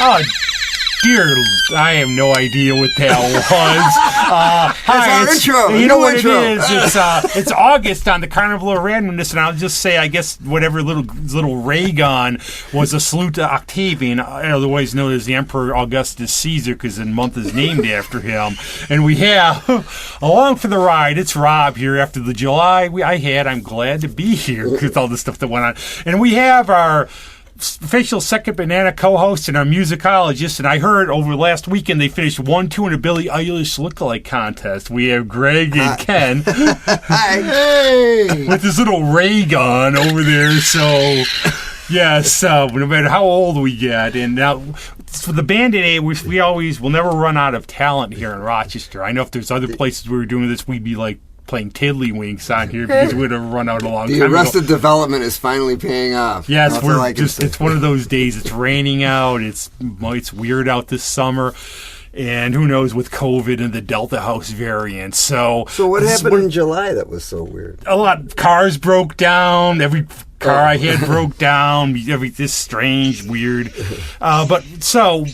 Oh, dear, I have no idea what that was. Hi, it's our intro. You know what intro. it is? It's August on the Carnival of Randomness, and I'll just say, I guess whatever little ray gun was a salute to Octavian, otherwise known as the Emperor Augustus Caesar, because the month is named after him. And we have along for the ride. It's Rob here after the July I'm glad to be here with all the stuff that went on, and we have our official second banana co-host and our musicologist, and I heard over last weekend they finished 1-2 in a Billie Eilish lookalike contest. We have Greg and Ken Hey. with this little ray gun over there. So yes, no matter how old we get, and now for the band today, we always will never run out of talent here in Rochester. I know if there's other places we were doing this, we'd be like playing tiddlywinks on here because we'd have run out a long time ago. The Arrested Development is finally paying off. Yes, it's one of those days. It's raining out. It's weird out this summer. And who knows with COVID and the Delta House variant. So what happened in July that was so weird? A lot. Cars broke down. Every car I had broke down. This strange, weird. But so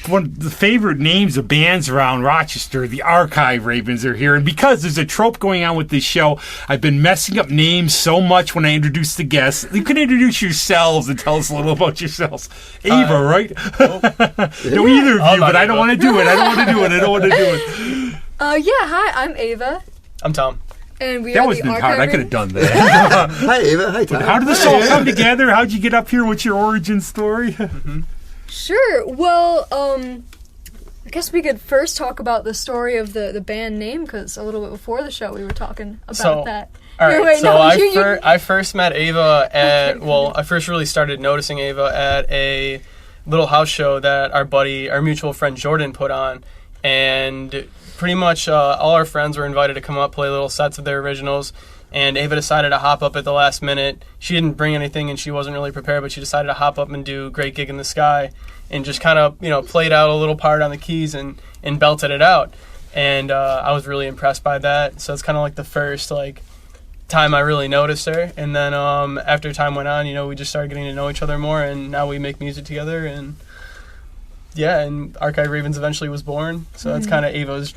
one of the favorite names of bands around Rochester, the Archive Ravens, are here. And because there's a trope going on with this show, I've been messing up names so much when I introduce the guests. You can introduce yourselves and tell us a little about yourselves. Ava, right? No, either of you, but I don't want to do it. I don't want to do it. Hi, I'm Ava. I'm Tom. And that wasn't hard. I could have done that. Hi, Ava. Hi, Tom. How did this all come together? How'd you get up here? What's your origin story? Sure. Well, I guess we could first talk about the story of the band name, because a little bit before the show we were talking about that. All right, I first met Ava at, I first really started noticing Ava at a little house show that our mutual friend Jordan put on, and pretty much all our friends were invited to come up, play little sets of their originals, and Ava decided to hop up at the last minute. She didn't bring anything, and she wasn't really prepared, but she decided to hop up and do Great Gig in the Sky, and just kind of, played out a little part on the keys and belted it out. And I was really impressed by that, so it's kind of like the first, time I really noticed her. And then after time went on, we just started getting to know each other more, and now we make music together, and Archive Ravens eventually was born. So that's kind of Ava's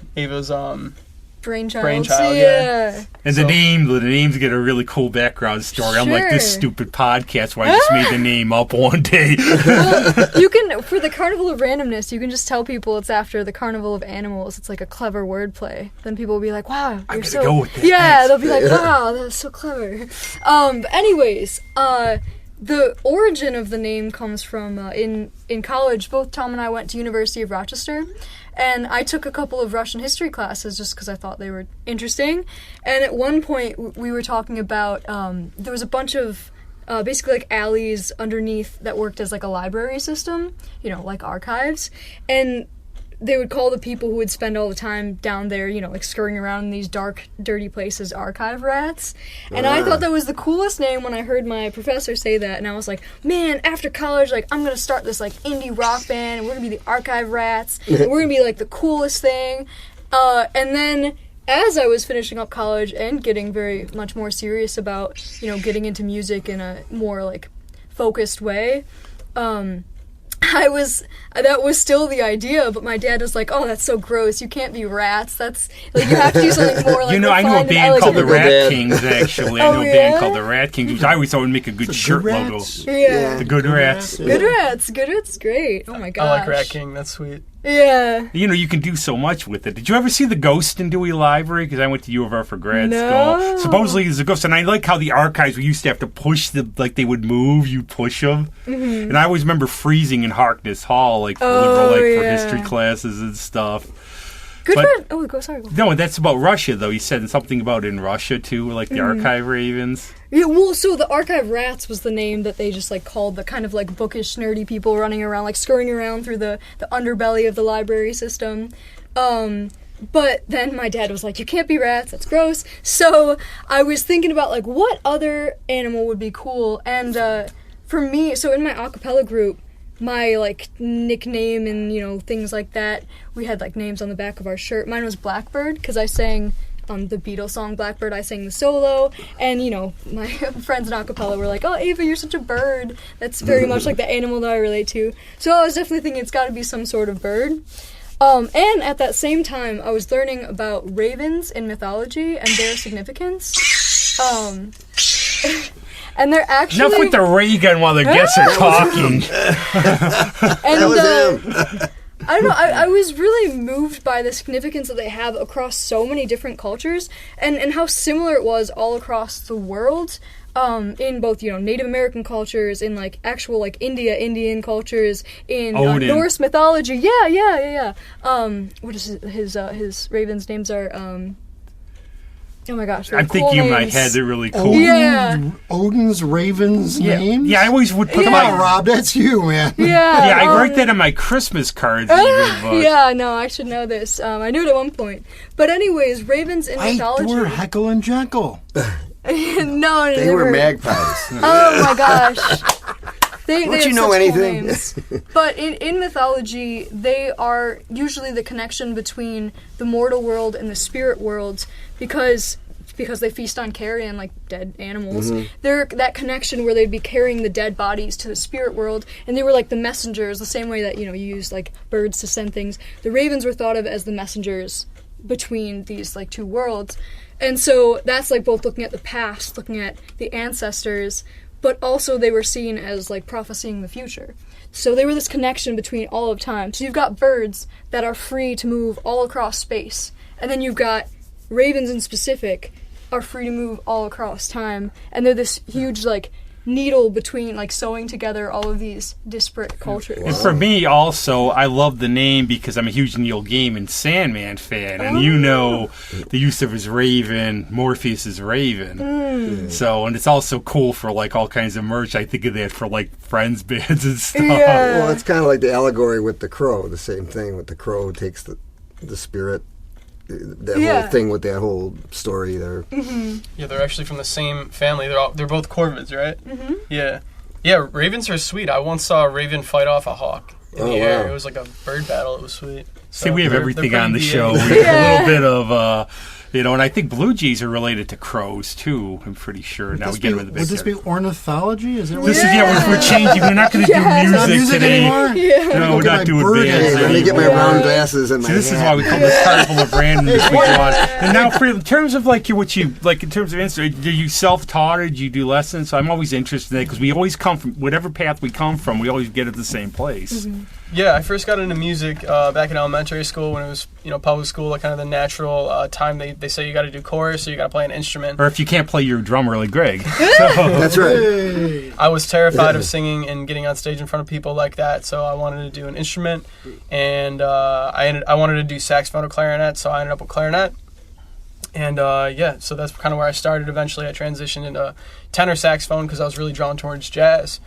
brainchild. Yeah. And the names get a really cool background story. Sure. Unlike this stupid podcast where I just made the name up one day. Well, you can, for the Carnival of Randomness, you can just tell people it's after the Carnival of Animals. It's like a clever wordplay. Then people will be like, wow, you're so... go with that. Yeah, they'll be like, wow, that's so clever. But anyways, the origin of the name comes from, in college, both Tom and I went to University of Rochester, and I took a couple of Russian history classes just because I thought they were interesting. And at one point, we were talking about, there was a bunch of basically like alleys underneath that worked as like a library system, like archives. And they would call the people who would spend all the time down there, like scurrying around in these dark, dirty places, archive rats. And I thought that was the coolest name when I heard my professor say that. And I was like, man, after college, I'm going to start this indie rock band, and we're going to be the Archive Rats, and we're going to be the coolest thing. And then as I was finishing up college and getting very much more serious about, getting into music in a more focused way, that was still the idea, but my dad was like, oh, that's so gross, you can't be rats, that's, you have to do something more I know a band called the Rat Kings, actually. I know a band called the Rat Kings, which I always thought would make a good shirt logo. Yeah. The Good Rats. Good Rats is great. Oh my gosh. I like Rat King, that's sweet. Yeah. You can do so much with it. Did you ever see the Ghost in Dewey Library? Because I went to U of R for grad school. Supposedly there's a ghost, and I like how the archives, we used to have to push they would move, you push them. Mm-hmm. And I always remember freezing in Harkness Hall, for history classes and stuff. Sorry. No, that's about Russia, though. You said something about in Russia, too, the Archive Ravens. Yeah, well, so the Archive Rats was the name that they just, called the kind of, bookish, nerdy people running around, scurrying around through the underbelly of the library system. But then my dad was like, you can't be rats, that's gross. So I was thinking about, what other animal would be cool. And for me, so in my a cappella group, my, nickname and, things like that, we had, names on the back of our shirt. Mine was Blackbird, because I sang on the Beatles song Blackbird, I sang the solo, and, you know, my friends in acapella were like, oh, Ava, you're such a bird. That's very much like the animal that I relate to. So I was definitely thinking it's got to be some sort of bird. And at that same time, I was learning about ravens in mythology and their significance. And they're actually... Enough with the ray gun while the guests are talking. And I don't know, I was really moved by the significance that they have across so many different cultures, and how similar it was all across the world. In both, you know, Native American cultures, in like actual like Indian cultures, in Norse mythology. Yeah. What is his ravens' names are? Oh my gosh, I'm cool thinking in my names. head they're really cool. Odin's ravens' names? Yeah, I always would put Come my... on, Rob, that's you, man. Yeah, I write that on my Christmas cards. Yeah, no, I should know this. I knew it at one point. But anyways, ravens in mythology... They were Heckle and Jekyll. No, they were magpies. Oh my gosh. They Don't have you know such cool anything? names. But in mythology, they are usually the connection between the mortal world and the spirit world, because they feast on carrion like dead animals. They're that connection where they'd be carrying the dead bodies to the spirit world, and they were like the messengers, the same way that, you know, you use like birds to send things. The ravens were thought of as the messengers between these like two worlds. And so that's like both looking at the past, looking at the ancestors, but also they were seen as like prophesying the future. So they were this connection between all of time. So you've got birds that are free to move all across space, and then you've got ravens in specific are free to move all across time, and they're this huge like needle between like sewing together all of these disparate cultures. And for me also, I love the name because I'm a huge Neil Gaiman Sandman fan, and you know the use of his raven, Morpheus is Raven. So, and it's also cool for like all kinds of merch. I think of that for like Friends bands and stuff. Yeah. Well, it's kind of like the allegory with the crow. The same thing with the crow takes the spirit. That whole thing with that whole story there. Yeah, they're actually from the same family. They're both corvids, right? Yeah, ravens are sweet. I once saw a raven fight off a hawk in the air. It was like a bird battle. It was sweet. See, we have everything on the show. big. We have a little bit of, you know, and I think blue jays are related to crows too. I'm pretty sure. Now we get rid of the big. Would this be ornithology? Is it? This is we're changing. We're not going to do music today. Anymore? No, we're not doing bird bands. Let me get my round glasses and my See, this is hat. why we call this Carnival of Randomness. We go on. And now, in terms of like what you like, in terms of instrument, do you self-taught or do you do lessons? So I'm always interested in that because we always come from whatever path we come from. We always get at the same place. Yeah, I first got into music back in elementary school when it was, you know, public school, like kind of the natural time. They say you got to do chorus, so you got to play an instrument. Or if you can't play your drummer like Greg. That's right. I was terrified of singing and getting on stage in front of people like that, so I wanted to do an instrument, and I wanted to do saxophone or clarinet, so I ended up with clarinet. And so that's kind of where I started. Eventually, I transitioned into tenor saxophone because I was really drawn towards jazz.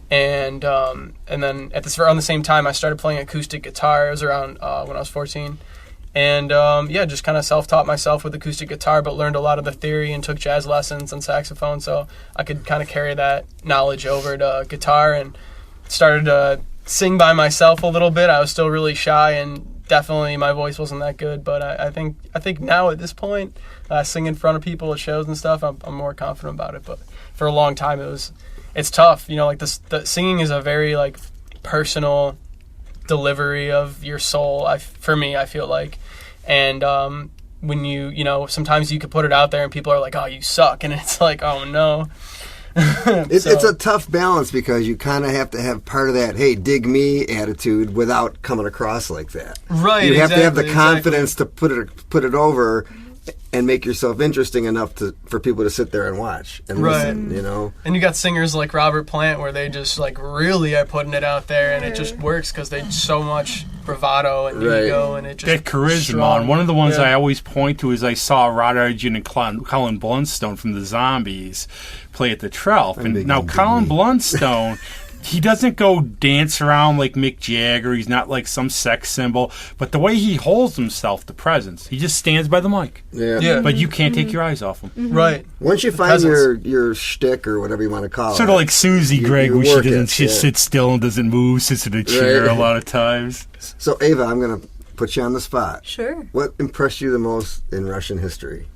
And then around the same time, I started playing acoustic guitar. It was around when I was 14. And just kind of self-taught myself with acoustic guitar, but learned a lot of the theory and took jazz lessons and saxophone, so I could kind of carry that knowledge over to guitar, and started to sing by myself a little bit. I was still really shy, and definitely my voice wasn't that good, but I think now at this point, singing in front of people at shows and stuff, I'm more confident about it. But for a long time, it's tough, you know, like the singing is a very like personal delivery of your soul. For me, I feel like, and when you know, sometimes you could put it out there and people are like, "Oh, you suck," and it's like, "Oh no." It's a tough balance because you kind of have to have part of that "Hey, dig me" attitude without coming across like that. Right. You have to have the exactly. confidence to put it over and make yourself interesting enough for people to sit there and watch and listen, you know? And you got singers like Robert Plant where they just like really are putting it out there, and it just works because they so much bravado and ego, and it just that charisma. strong. And one of the ones I always point to is I saw Rod Argent and Colin Blunstone from the Zombies play at the Trelf. And now Colin Blunstone, he doesn't go dance around like Mick Jagger. He's not like some sex symbol. But the way he holds himself, the presence, he just stands by the mic. Yeah. But you can't take your eyes off him. Right. Once you find your shtick or whatever you want to call it. Sort of like Susie, Greg, you where she work doesn't it, sit still and doesn't move, sits in a chair a lot of times. So, Ava, I'm going to put you on the spot. Sure. What impressed you the most in Russian history?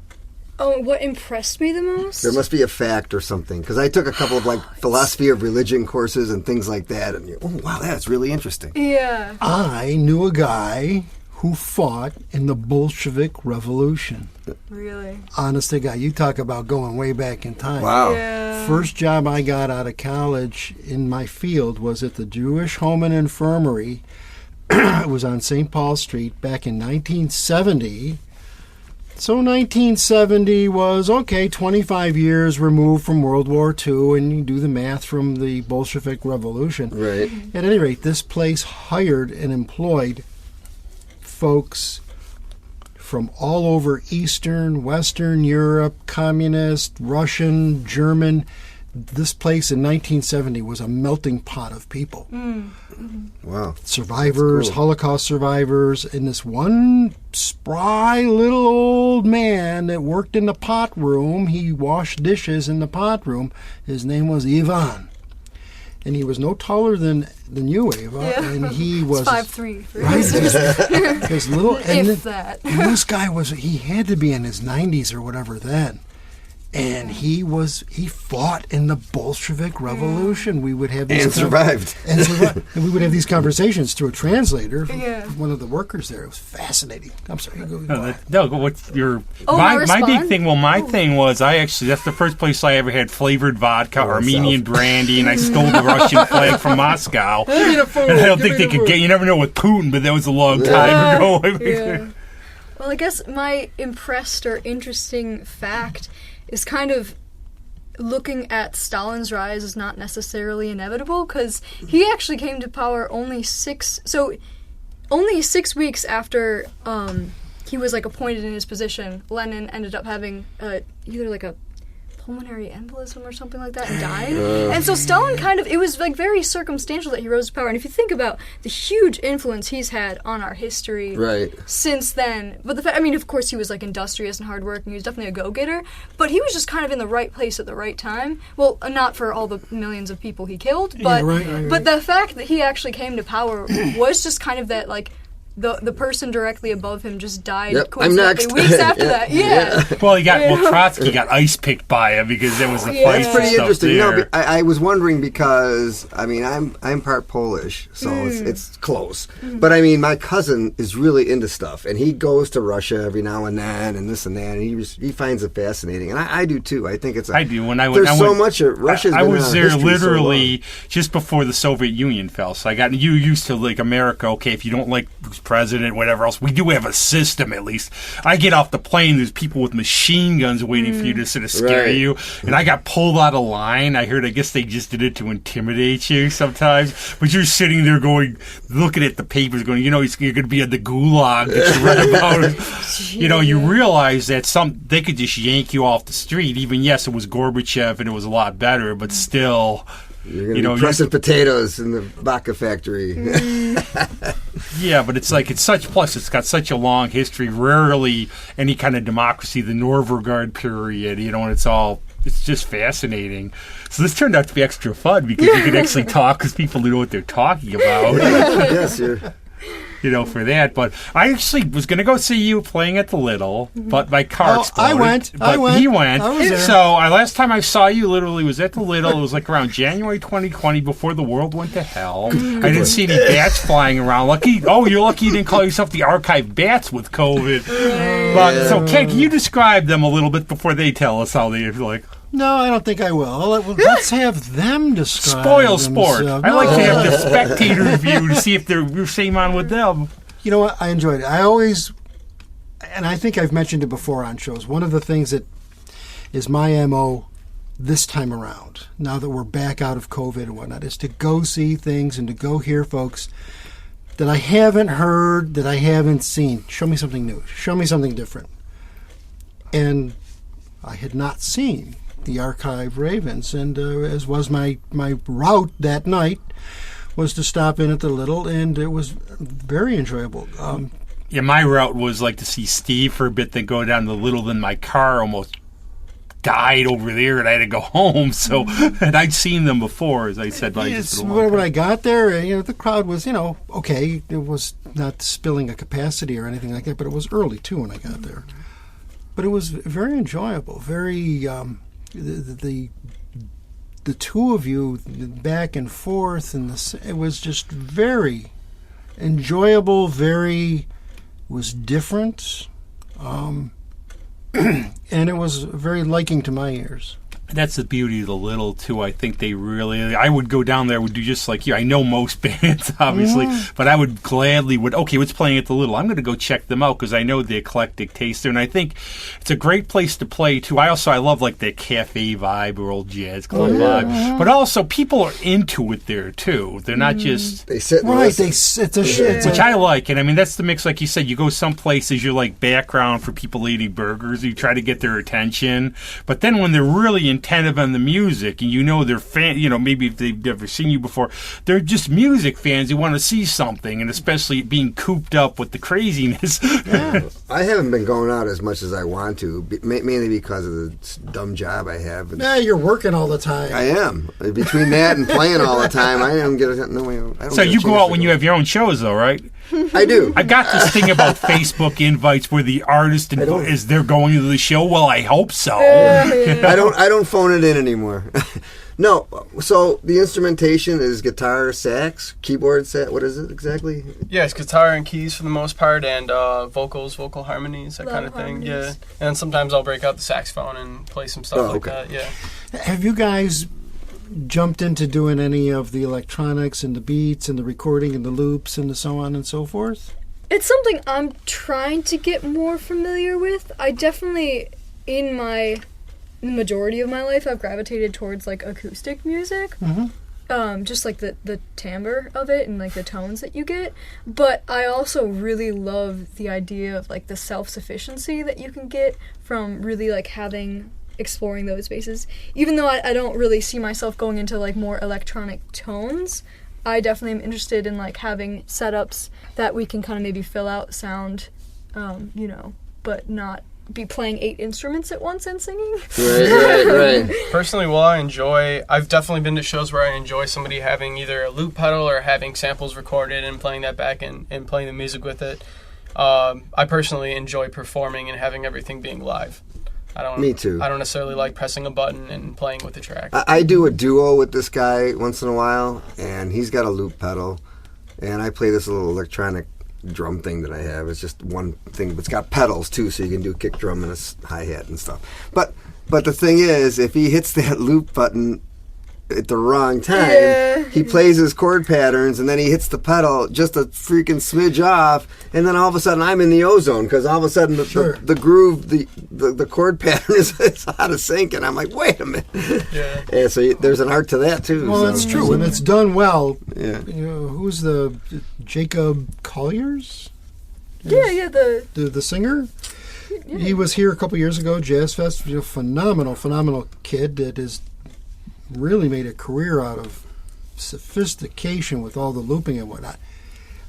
Oh, what impressed me the most? There must be a fact or something, because I took a couple of philosophy of religion courses and things like that, and wow, that's really interesting. Yeah. I knew a guy who fought in the Bolshevik Revolution. Really? Honest to God, you talk about going way back in time. Wow. Yeah. First job I got out of college in my field was at the Jewish Home and Infirmary. It was on St. Paul Street back in 1970. So 1970 was, 25 years removed from World War II, and you do the math from the Bolshevik Revolution. Right. At any rate, this place hired and employed folks from all over Eastern, Western Europe, Communist, Russian, German. This place in 1970 was a melting pot of people. Wow. Survivors, That's cool. Holocaust survivors, and this one spry little old man that worked in the pot room. He washed dishes in the pot room. His name was Ivan. And he was no taller than you, Ava. Yeah. And he was 5'3". right. His little If that. and this guy he had to be in his 90s or whatever then. And he fought in the Bolshevik Revolution. We would have these And survived. and we would have these conversations through a translator. Yeah. One of the workers there. It was fascinating. I'm sorry. Go ahead. No, what's your my my big response? thing? Well, my thing was that's the first place I ever had flavored vodka, Armenian brandy, and I stole the Russian flag from Moscow. And I don't think they could get. You never know with Putin, but that was a long time ago. Yeah. Well, I guess my impressed or interesting fact is kind of looking at Stalin's rise is not necessarily inevitable, because he actually came to power only 6 weeks after he was appointed in his position. Lenin ended up having either a pulmonary embolism or something like that and died. And so Stalin it was very circumstantial that he rose to power. And if you think about the huge influence he's had on our history since then, but of course he was industrious and hardworking. He was definitely a go-getter, but he was just in the right place at the right time. Well, not for all the millions of people he killed, but but the fact that he actually came to power was just that the person directly above him just died coincidentally weeks after that. Yeah. Well, Trotsky got ice picked by him because there was a fight. It's pretty interesting. There. No, I was wondering because I'm part Polish, so it's close. But my cousin is really into stuff, and he goes to Russia every now and then, and this and that, and he finds it fascinating, and I do too. I think it's. I do. When I went, there's I so went, much of Russia's. I been was on there history literally so just before the Soviet Union fell. So I got used to America. Okay, if you don't like who's president, whatever else, we do have a system at least. I get off the plane, there's people with machine guns waiting for you to sort of scare you, and I got pulled out of line. I guess they just did it to intimidate you sometimes, but you're sitting there looking at the papers going, you're going to be at the gulag that you read about. You realize that they could just yank you off the street. Even, yes, it was Gorbachev and it was a lot better, but still... You're going to be pressing potatoes in the vodka factory. Yeah, but it's such, plus it's got such a long history, rarely any kind of democracy, the Norvergard period, and it's just fascinating. So this turned out to be extra fun because you could actually talk because people know what they're talking about. Yes, you're... For that. But I actually was going to go see you playing at the Little, but my car exploded. I went. He went. I was there. So last time I saw you literally was at the Little. It was around January 2020 before the world went to hell. I didn't see any bats flying around. You're lucky you didn't call yourself the Archive Bats with COVID. But, so, Ken, can you describe them a little bit before they tell us how they No, I don't think I will. Let's have them describe spoil sport. themselves. I like to have the spectator view to see if you're same on with them. You know what? I enjoyed it. I always, and I think I've mentioned it before on shows, one of the things that is my MO this time around, now that we're back out of COVID and whatnot, is to go see things and to go hear folks that I haven't heard, that I haven't seen. Show me something new. Show me something different. And I had not seen the Archive Ravens, and as was my route that night, was to stop in at the Little, and it was very enjoyable. My route was to see Steve for a bit, then go down the Little, then my car almost died over there, and I had to go home. So, and I'd seen them before, as I said. But when I got there, the crowd was, okay. It was not spilling a capacity or anything like that, but it was early too when I got there. But it was very enjoyable. Very the two of you back and forth, and it was just very enjoyable. Was different, and it was very liking to my ears. That's the beauty of the Little, too. I think I would go down there, would do just like you. I know most bands, obviously, but I would gladly okay, what's playing at the Little? I'm going to go check them out because I know the eclectic taste there, and I think it's a great place to play, too. I love, like, the cafe vibe or old jazz club vibe, but also people are into it there, too. They're not just... They sit and listen. Which I like, and I mean, that's the mix, like you said. You go some places, you're like background for people eating burgers, you try to get their attention, but then when they're really attentive on the music, and they're fan, maybe if they've never seen you before, they're just music fans who want to see something, and especially being cooped up with the craziness. Yeah. I haven't been going out as much as I want to, mainly because of the dumb job I have. You're working all the time. I am. Between that and playing all the time, I don't get a So you go out when you have your own shows, though, right? I do. I got this thing about Facebook invites where the artist is they're going to the show. Well, I hope so. I don't phone it in anymore. No. So the instrumentation is guitar, sax, keyboard, what is it exactly? Yeah, it's guitar and keys for the most part, and vocals, vocal harmonies, that kind of thing. Harmonies. Yeah, and sometimes I'll break out the saxophone and play some stuff like that. Yeah. Have you guys jumped into doing any of the electronics and the beats and the recording and the loops and the so on and so forth? It's something I'm trying to get more familiar with. I definitely, in the majority of my life, I've gravitated towards like acoustic music. Just like the timbre of it and like the tones that you get. But I also really love the idea of like the self-sufficiency that you can get from really like exploring those spaces. Even though I don't really see myself going into like more electronic tones, I definitely am interested in like having setups that we can kind of maybe fill out sound, but not be playing 8 instruments at once and singing. Right. Personally, I've definitely been to shows where I enjoy somebody having either a loop pedal or having samples recorded and playing that back and playing the music with it. I personally enjoy performing and having everything being live. Me too. I don't necessarily like pressing a button and playing with the track. I do a duo with this guy once in a while, and he's got a loop pedal, and I play this little electronic drum thing that I have. It's just one thing, but it's got pedals too, so you can do a kick drum and a hi-hat and stuff. But the thing is, if he hits that loop button at the wrong time, he plays his chord patterns, and then he hits the pedal just a freaking smidge off, and then all of a sudden I'm in the ozone, because all of a sudden the groove, the chord pattern is out of sync, and I'm like, wait a minute. Yeah. And so there's an art to that too. Well, that's true, and it's done well. Yeah. Who's the Jacob Colliers? Yeah, the singer. Yeah. He was here a couple years ago, Jazz Fest. Phenomenal kid that is really made a career out of sophistication with all the looping and whatnot.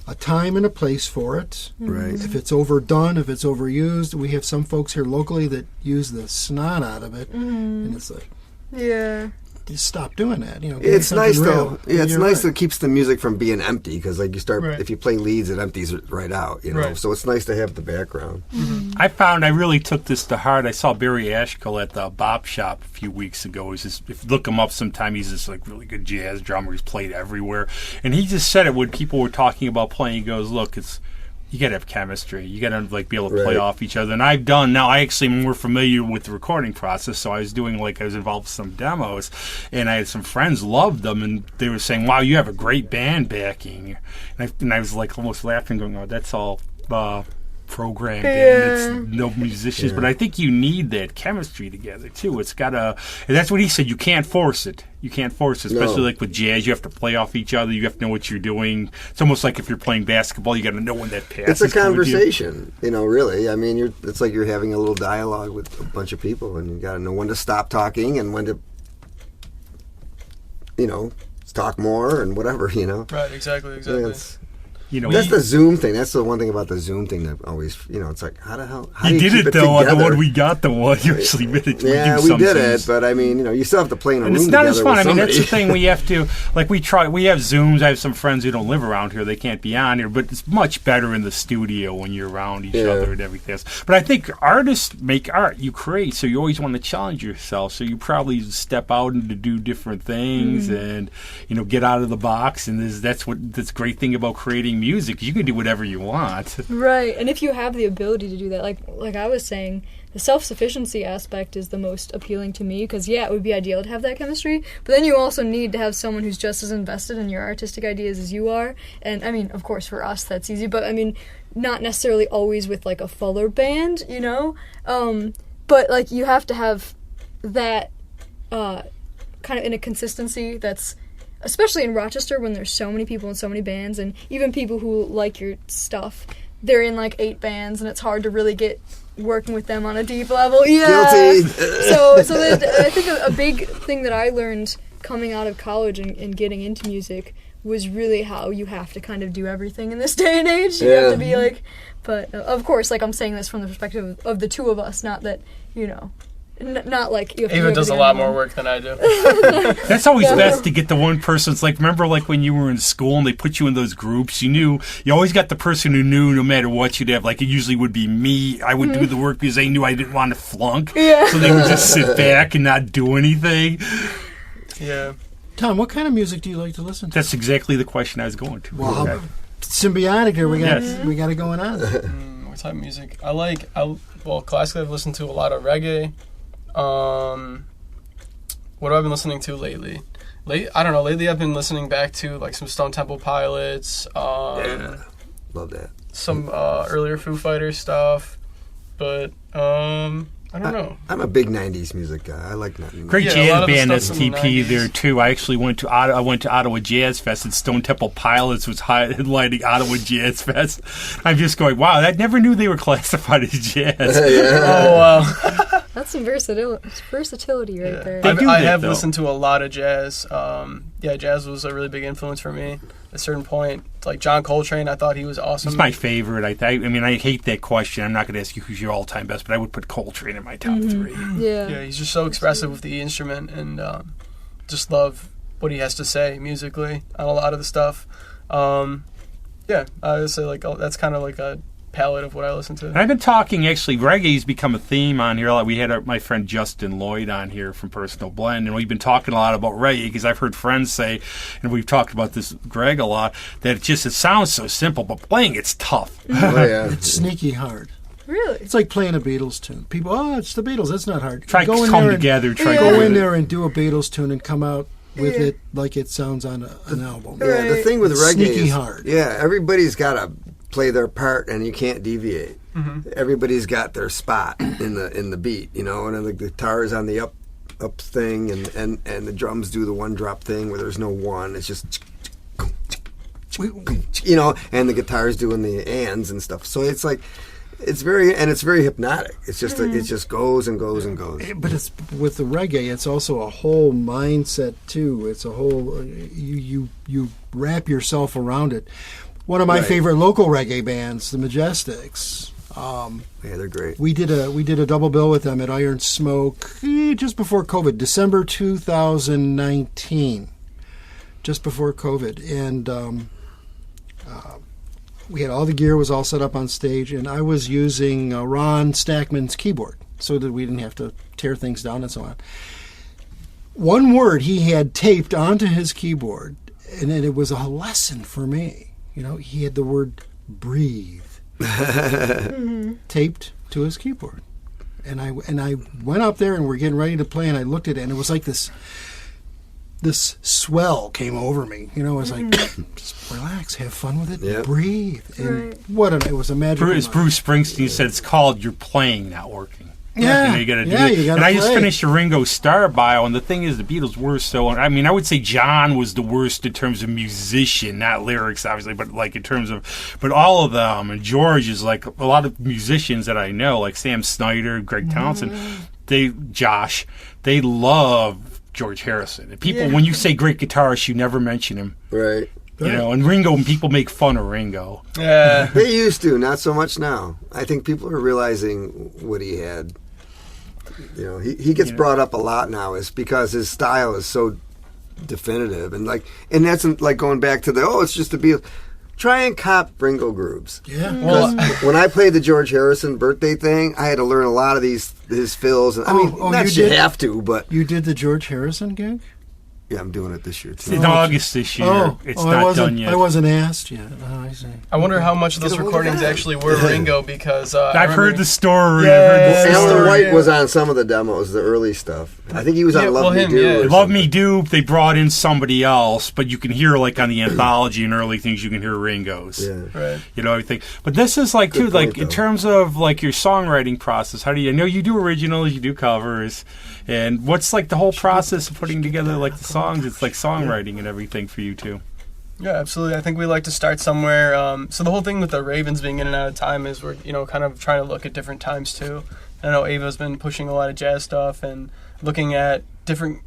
A time and a place for it. Right. If it's overdone, if it's overused, we have some folks here locally that use the snot out of it, and it's like, just stop doing that. It's nice though. Yeah, it's nice right. that it keeps the music from being empty, because like you start, right. if you play leads, it empties it right out. Right. So it's nice to have the background. I found I really took this to heart. I saw Barry Ashkill at the Bop Shop a few weeks ago. If you look him up sometime, he's this like really good jazz drummer. He's played everywhere, and he just said it when people were talking about playing. He goes, "Look, you got to have chemistry. You got to like be able to play off each other." And I actually am more familiar with the recording process, so I was involved with some demos, and I had some friends loved them, and they were saying, "Wow, you have a great band backing," and I was like almost laughing, going, "Oh, that's all programmed in. It's no musicians." But I think you need that chemistry together too. It's gotta, and that's what he said, you can't force it, especially like with jazz. You have to play off each other, you have to know what you're doing. It's almost like if you're playing basketball, you got to know when that pass it's a conversation, really. I mean, it's like you're having a little dialogue with a bunch of people, and you got to know when to stop talking and when to talk more and whatever. Right, exactly. That's the Zoom thing. That's the one thing about the Zoom thing that always, it's like, how the hell? How do You you did keep it though. together? The one we got, the one you actually did it. Yeah, we did it, but I mean, you still have to play in a room It's not together as fun. with I mean, somebody. that's the thing. We have to, we have Zooms. I have some friends who don't live around here. They can't be on here, but it's much better in the studio when you're around each other and everything else. But I think artists make art. You create, so you always want to challenge yourself. So you probably step out and to do different things and, get out of the box. And that's the great thing about creating music. You can do whatever you want. Right, and if you have the ability to do that, like I was saying, the self-sufficiency aspect is the most appealing to me, because it would be ideal to have that chemistry, but then you also need to have someone who's just as invested in your artistic ideas as you are. And I mean, of course, for us that's easy, but I mean, not necessarily always with like a fuller band, but like you have to have that kind of in a consistency that's, especially in Rochester when there's so many people and so many bands, and even people who like your stuff, they're in like 8 bands, and it's hard to really get working with them on a deep level. Yeah. Guilty. So I think a big thing that I learned coming out of college and getting into music was really how you have to kind of do everything in this day and age. You have to be like, but of course, like I'm saying this from the perspective of the two of us, not that, not like you have to Ava do does a everything lot on your more own. work than I do. That's always best to get the one person. It's like, remember like when you were in school and they put you in those groups, you always got the person who knew no matter what you'd have. Like it usually would be me. I would do the work because they knew I didn't want to flunk. Yeah. So they would just sit back and not do anything. Yeah. Tom, what kind of music do you like to listen to? That's exactly the question I was going to. Well, how symbiotic here. We got Yes. we got it going on. What type of music? Classically I've listened to a lot of reggae. What have I been listening to lately? I don't know. Lately I've been listening back to like some Stone Temple Pilots. Love that. Some earlier Foo Fighters stuff. But I don't know. I'm a big 90s music guy. I like 90s. Great Yeah, a jazz lot of the band stuff from the STP 90s. there too. I actually went to Ottawa Jazz Fest, and Stone Temple Pilots was headlining Ottawa Jazz Fest. I'm just going, wow! I never knew they were classified as jazz. Oh wow. That's some versatility right there. They do I that, have though. listened to a lot of jazz. Jazz was a really big influence for me. At a certain point, like John Coltrane, I thought he was awesome. He's my favorite. I mean, I hate that question. I'm not going to ask you who's your all-time best, but I would put Coltrane in my top 3. Yeah, he's just so expressive with the instrument, and just love what he has to say musically on a lot of the stuff. I would say that's kind of like a palette of what I listen to. And I've been talking, actually, reggae's become a theme on here. We had my friend Justin Lloyd on here from Personal Blend, and we've been talking a lot about reggae because I've heard friends say, and we've talked about this, Greg, a lot, that it sounds so simple, but playing it's tough. Oh, yeah. It's sneaky hard. Really? It's like playing a Beatles tune. People, it's the Beatles. That's not hard. Try to Go in come there and- together. Go in there and do a Beatles tune and come out with it like it sounds on an album. Yeah, the thing with It's reggae sneaky is, hard. everybody's got to play their part, and you can't deviate. Everybody's got their spot in the beat, and the guitar is on the up thing, and the drums do the one drop thing where there's no one. It's just, and the guitar's doing the ands and stuff. So it's like, it's very hypnotic. It's just it just goes and goes and goes. But it's with the reggae. It's also a whole mindset too. It's a whole you wrap yourself around it. One of my favorite local reggae bands, the Majestics. Yeah, they're great. We did a double bill with them at Iron Smoke just before COVID, December 2019, just before COVID, and we had all the gear was all set up on stage, and I was using Ron Stackman's keyboard so that we didn't have to tear things down and so on. One word he had taped onto his keyboard, and it was a lesson for me. He had the word breathe taped to his keyboard. And I went up there and we're getting ready to play, and I looked at it, and it was like this swell came over me. It was like, just relax, have fun with it, breathe. And it was a magical Bruce moment. Springsteen said it's called "You're Playing, Not Working." Yeah, You got to do yeah, it. you gotta And I just play. finished a Ringo Starr bio, and the thing is, the Beatles were so. I mean, I would say John was the worst in terms of musician, not lyrics, obviously, but like in terms of. But all of them, and George is like a lot of musicians that I know, like Sam Snyder, Greg Townsend, they love George Harrison. And people, when you say great guitarist, you never mention him. Right. You know, and Ringo, and people make fun of Ringo. Yeah. They used to, not so much now. I think people are realizing what he had. You know, he gets brought up a lot now, is because his style is so definitive, and that's like going back to it's just the Beatles. Try and cop Ringo grooves. Yeah. Well, When I played the George Harrison birthday thing, I had to learn a lot of his fills. And, you have to, but You did the George Harrison gig? yeah, I'm doing it this year too. It's in August this year. It's not done yet. I wasn't asked yet. Oh, I see. I wonder how much of those recordings actually were Ringo, because I've heard the story. Yeah. Alan White was on some of the demos, the early stuff. I think he was on Love Me Do. Yeah. or Love Me something. Do, they brought in somebody else, but you can hear, like, on the anthology and early things, you can hear Ringo's. Yeah. Right. You know, everything. But this is, like, Good too, like, point, in though. terms of, like, your songwriting process, how do you, I know you do originals, you do covers, and what's, like, the whole process of putting together, like, the songs? It's, like, songwriting and everything for you, too. Yeah, absolutely. I think we like to start somewhere. So the whole thing with the Ravens being in and out of time is we're, kind of trying to look at different times too. I know Ava's been pushing a lot of jazz stuff and looking at different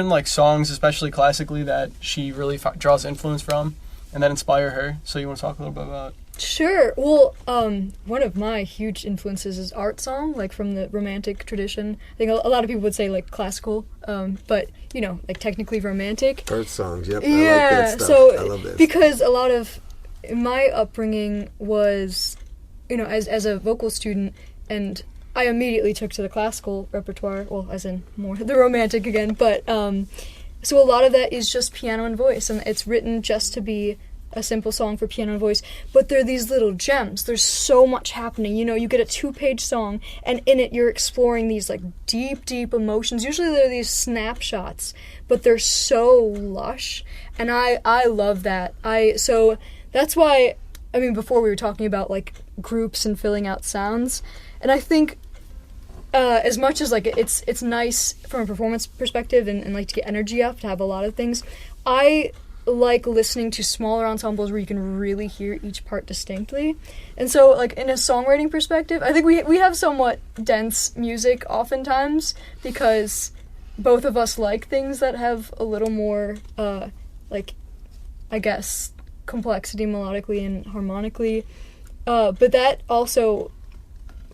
like songs, especially classically, that she really draws influence from and that inspire her. So you want to talk a little bit about? Sure. Well, one of my huge influences is art song, like from the romantic tradition. I think a lot of people would say like classical, but like technically romantic. Art songs, yep. Yeah. I like that stuff. So I love that. because a lot of my upbringing was, as a vocal student, and I immediately took to the classical repertoire. Well, as in more the romantic again, but so a lot of that is just piano and voice, and it's written just to be a simple song for piano and voice, but they're these little gems. There's so much happening. You get a 2-page song, and in it you're exploring these like deep emotions. Usually they're these snapshots, but they're so lush, and I love that. So that's why, before we were talking about like groups and filling out sounds, and I think as much as like it's nice from a performance perspective and like to get energy up, to have a lot of things, I like listening to smaller ensembles where you can really hear each part distinctly. And so like in a songwriting perspective, I think we have somewhat dense music oftentimes because both of us like things that have a little more like, I guess, complexity melodically and harmonically, but that also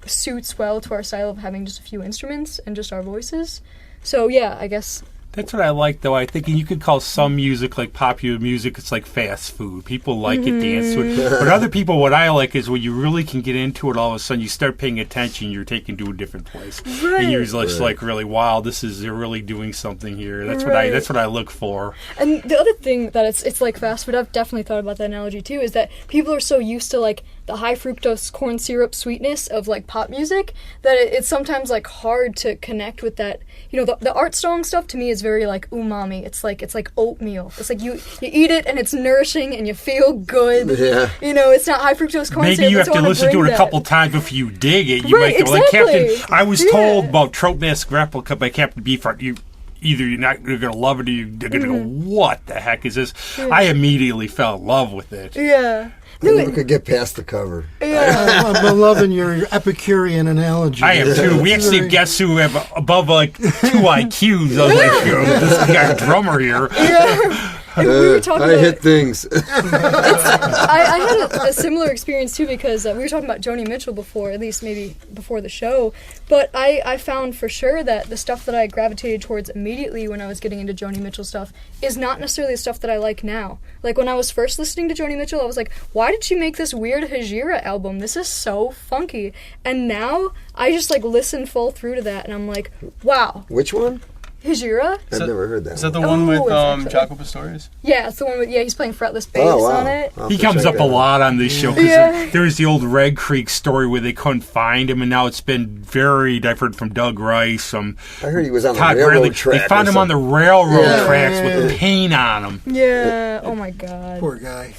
suits well to our style of having just a few instruments and just our voices. So yeah, I guess That's what I like, though. I think you could call some music, like popular music, it's like fast food. People like it, dance to it. But other people, what I like is when you really can get into it, all of a sudden you start paying attention, you're taken to a different place. Right. And you're just like, really, wow, they're really doing something here. That's what I look for. And the other thing that it's like fast food, I've definitely thought about that analogy too, is that people are so used to like the high fructose corn syrup sweetness of like pop music that it's sometimes like hard to connect with that. The art song stuff to me is very like umami. It's like oatmeal. It's like you eat it and it's nourishing and you feel good. Yeah. It's not high fructose corn syrup. Maybe you have so to I wanna listen to bring it a that. couple times before you dig it. You Right, might go like exactly. Captain. I was Yeah. told about Trout Mask Replica by Captain Beefheart. Either you're going to love it or you're going to go, what the heck is this? I immediately fell in love with it. Yeah. I never could get past the cover. Yeah. I'm loving your Epicurean analogy. I am too. We actually have guests who have above like 2 IQs. I was like, this guy drummer here. Yeah. And we were talking I about, hit things. I had a similar experience too because we were talking about Joni Mitchell before, at least maybe before the show. But I found for sure that the stuff that I gravitated towards immediately when I was getting into Joni Mitchell stuff is not necessarily the stuff that I like now. Like when I was first listening to Joni Mitchell, I was like, why did she make this weird Hajira album? This is so funky. And now I just like listen full through to that and I'm like, wow. Which one? Hijira? I've never heard that. Is that the one. one with Oh, it's Jaco Pastorius? Yeah, it's the one with, he's playing fretless bass Oh, wow. on it. I'll have He to comes check up a that out. lot on this show because Yeah. there was the old Red Creek story where they couldn't find him, and now it's been varied. I've heard from Doug Rice, I heard he was on the Todd railroad Bradley. track. They found or him on the something. railroad Yeah. tracks with paint on him. Yeah, oh my god. Poor guy.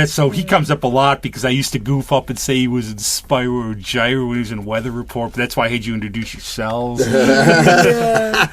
So he comes up a lot because I used to goof up and say he was in Spyro Gyro when he was in Weather Report, but that's why I had you introduce yourselves. Yeah.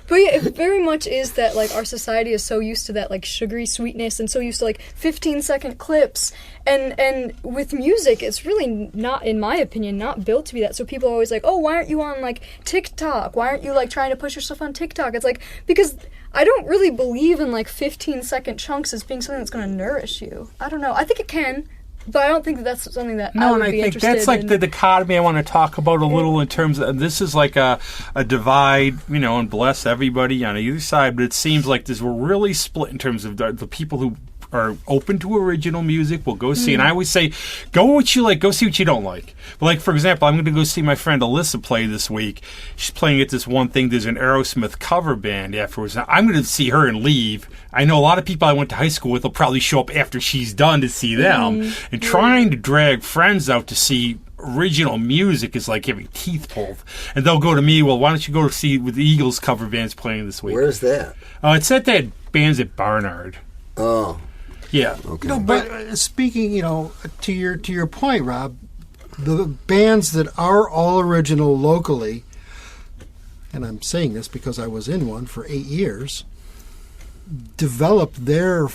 But yeah, it very much is that like our society is so used to that like sugary sweetness and so used to like 15-second clips and with music it's really not, in my opinion, not built to be that. So people are always like, oh, why aren't you on like TikTok? Why aren't you like trying to push yourself on TikTok? It's like, because I don't really believe in like 15-second chunks as being something that's going to nourish you. I don't know. I think it can, but I don't think that's something that I would be interested in. That's like the dichotomy I want to talk about a little in terms of, this is like a divide, and bless everybody on either side, but it seems like we're really split in terms of the people who are open to original music will go see, and I always say, go what you like, go see what you don't like. But like, for example, I'm going to go see my friend Alyssa play this week. She's playing at this one thing. There's an Aerosmith cover band afterwards. Now, I'm going to see her and leave. I know a lot of people I went to high school with will probably show up after she's done to see them. And trying to drag friends out to see original music is like having teeth pulled. And they'll go to me, well, why don't you go to see with the Eagles cover bands playing this week? Where's that? It's at that band's at Barnard. Oh. Yeah. Okay. But speaking, to your point, Rob, the bands that are all original locally, and I'm saying this because I was in one for 8 years, develop their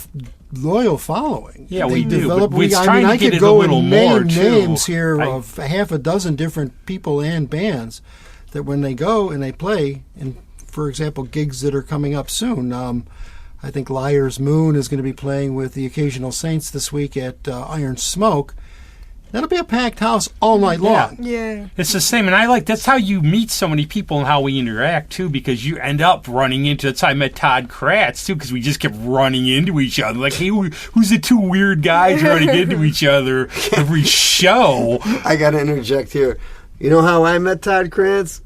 loyal following. Yeah, they we develop, do. I could go and name names too. here of half a dozen different people and bands that when they go and they play, and for example, gigs that are coming up soon. I think Liar's Moon is going to be playing with the Occasional Saints this week at Iron Smoke. That'll be a packed house all night long. Yeah. It's the same, and that's how you meet so many people and how we interact, too, because you end up running into, that's how I met Todd Kratz, too, because we just kept running into each other. Like, hey, who's the two weird guys running into each other every show? I got to interject here. You know how I met Todd Kratz?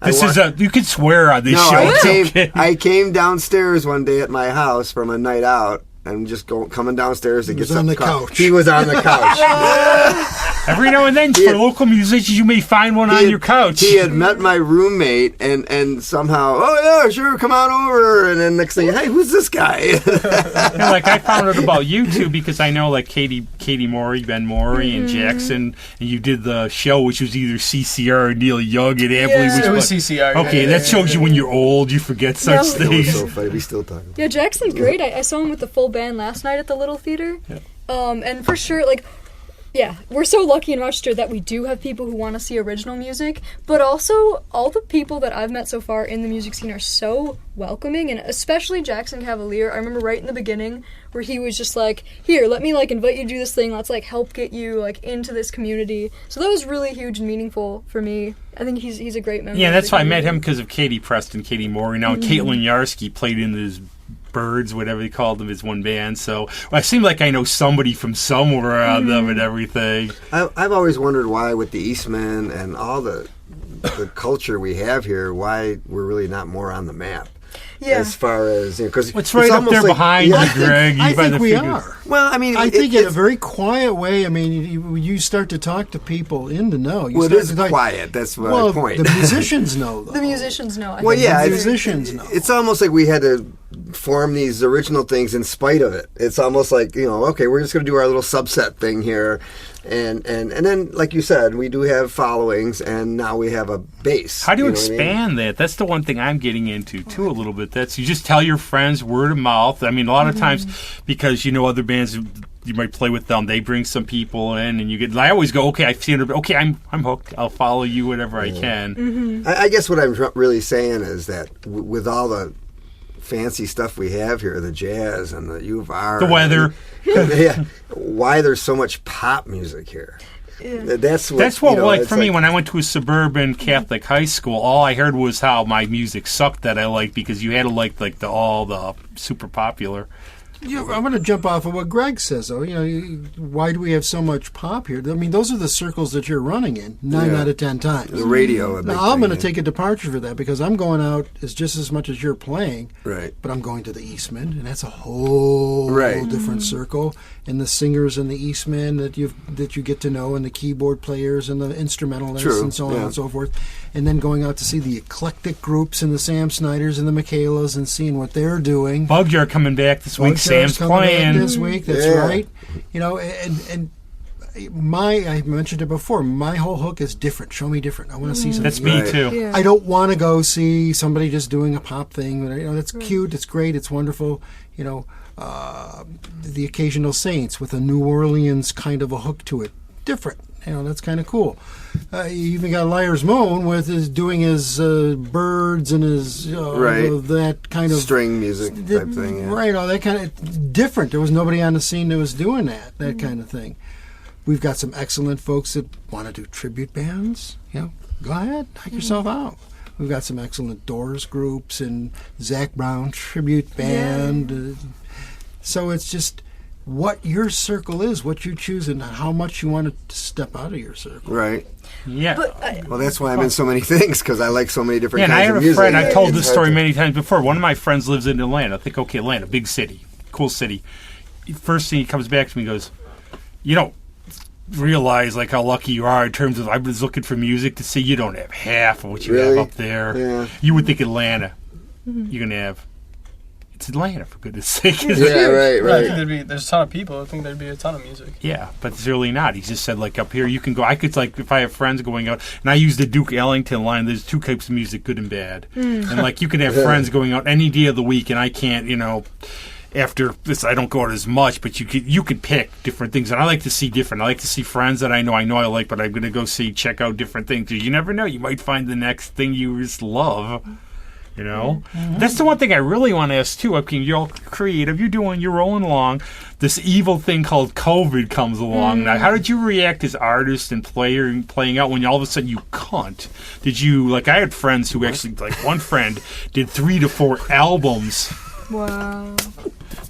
You can swear on this show. I came downstairs one day at my house from a night out. I'm just coming downstairs to get some couch. He was on the couch. Every now and then, for local musicians, you may find one on your couch. He had met my roommate, and somehow, oh yeah, sure, come on over. And then next thing, hey, who's this guy? Like I found out about you two because I know like Katie Morey, Ben Morey, and Jackson, and you did the show which was either CCR or Neil Young and Abley. It was CCR. Okay, that shows you when you're old, you forget such things. It was so funny. We still talk. Yeah, Jackson's great. I saw him with the full band last night at the Little Theater. Yeah. And for sure, like, yeah, we're so lucky in Rochester that we do have people who want to see original music, but also all the people that I've met so far in the music scene are so welcoming, and especially Jackson Cavalier. I remember right in the beginning where he was just like, here, let me like invite you to do this thing, let's like help get you like into this community. So that was really huge and meaningful for me. I think he's a great member. Yeah, that's why I met him because of Katie Preston, Katie Morey. Now Caitlin Yarsky played in this Birds, whatever they called them, as one band. So I seem like I know somebody from somewhere on them and everything. I've always wondered why, with the Eastmen and all the culture we have here, why we're really not more on the map. Yeah. As far as, because it's right up there behind you, Greg. I think we are. Well, I mean, I think in a very quiet way. I mean, you start to talk to people in the know. Well, it is quiet. That's my point. The musicians know, though. The musicians know. Well, yeah, the musicians know. It's almost like we had to form these original things in spite of it. It's almost like, okay, we're just going to do our little subset thing here. And then, like you said, we do have followings, and now we have a base. How do you expand that? That's the one thing I'm getting into, too, a little bit. That's you just tell your friends word of mouth. I mean, a lot of times, because other bands, you might play with them, they bring some people in, and you get. I always go, okay, I've seen it. Okay, I'm hooked. I'll follow you whatever I can. I guess what I'm really saying is that with all the fancy stuff we have here, the jazz and the U of R, the weather, why there's so much pop music here. Yeah. That's what like for me, when I went to a suburban Catholic high school, all I heard was how my music sucked that I liked, because you had to like all the super popular. Yeah, I'm going to jump off of what Greg says, though. Why do we have so much pop here? I mean, those are the circles that you're running in 9 out of 10 times. The radio. Now, I'm going to take a departure for that, because I'm going out just as much as you're playing. Right. But I'm going to the Eastman, and that's a whole different circle. And the singers in the Eastman that you get to know, and the keyboard players and the instrumentalists and so on and so forth. And then going out to see the eclectic groups and the Sam Snyders and the Michaelas and seeing what they're doing. Bugyar coming back this week. Sam's playing this week. That's right. And I mentioned it before. My whole hook is different. Show me different. I want to see something. That's me too. Yeah. I don't want to go see somebody just doing a pop thing. That's cute. It's great. It's wonderful. The Occasional Saints with a New Orleans kind of a hook to it. different. That's kind of cool. You even got Liar's Moan with doing his birds and his that kind of string music type thing. Yeah. Right, all that kind of different. There was nobody on the scene that was doing that kind of thing. We've got some excellent folks that want to do tribute bands. Go ahead, knock yourself out. We've got some excellent Doors groups and Zach Brown tribute band. So it's just what your circle is, what you choose, and how much you want to step out of your circle. Right. Yeah. Well, that's why I'm in so many things, because I like so many different kinds of music. And I have a friend, I've told this story many times before. One of my friends lives in Atlanta. I think, okay, Atlanta, big city, cool city. First thing he comes back to me and goes, you don't realize like how lucky you are in terms of, I was looking for music to see you don't have half of what you have up there. Yeah. You would think Atlanta, you're going to have. It's Atlanta, for goodness sake. Yeah, right. I think there's a ton of people. I think there'd be a ton of music. Yeah, but it's really not. He just said, like, up here, you can go. I could, like, if I have friends going out, and I use the Duke Ellington line, there's two types of music, good and bad. And, like, you can have friends going out any day of the week, and I can't, after this, I don't go out as much, but you could pick different things. And I like to see different. I like to see friends that I know I like, but I'm going to go check out different things. Because you never know. You might find the next thing you just love. That's the one thing I really want to ask too. Okay, you're all creative, you're rolling along. This evil thing called COVID comes along. Now, how did you react as artist and playing out when all of a sudden you cunt? Did you, like, I had friends who actually, like, one friend did 3 to 4 albums. Wow.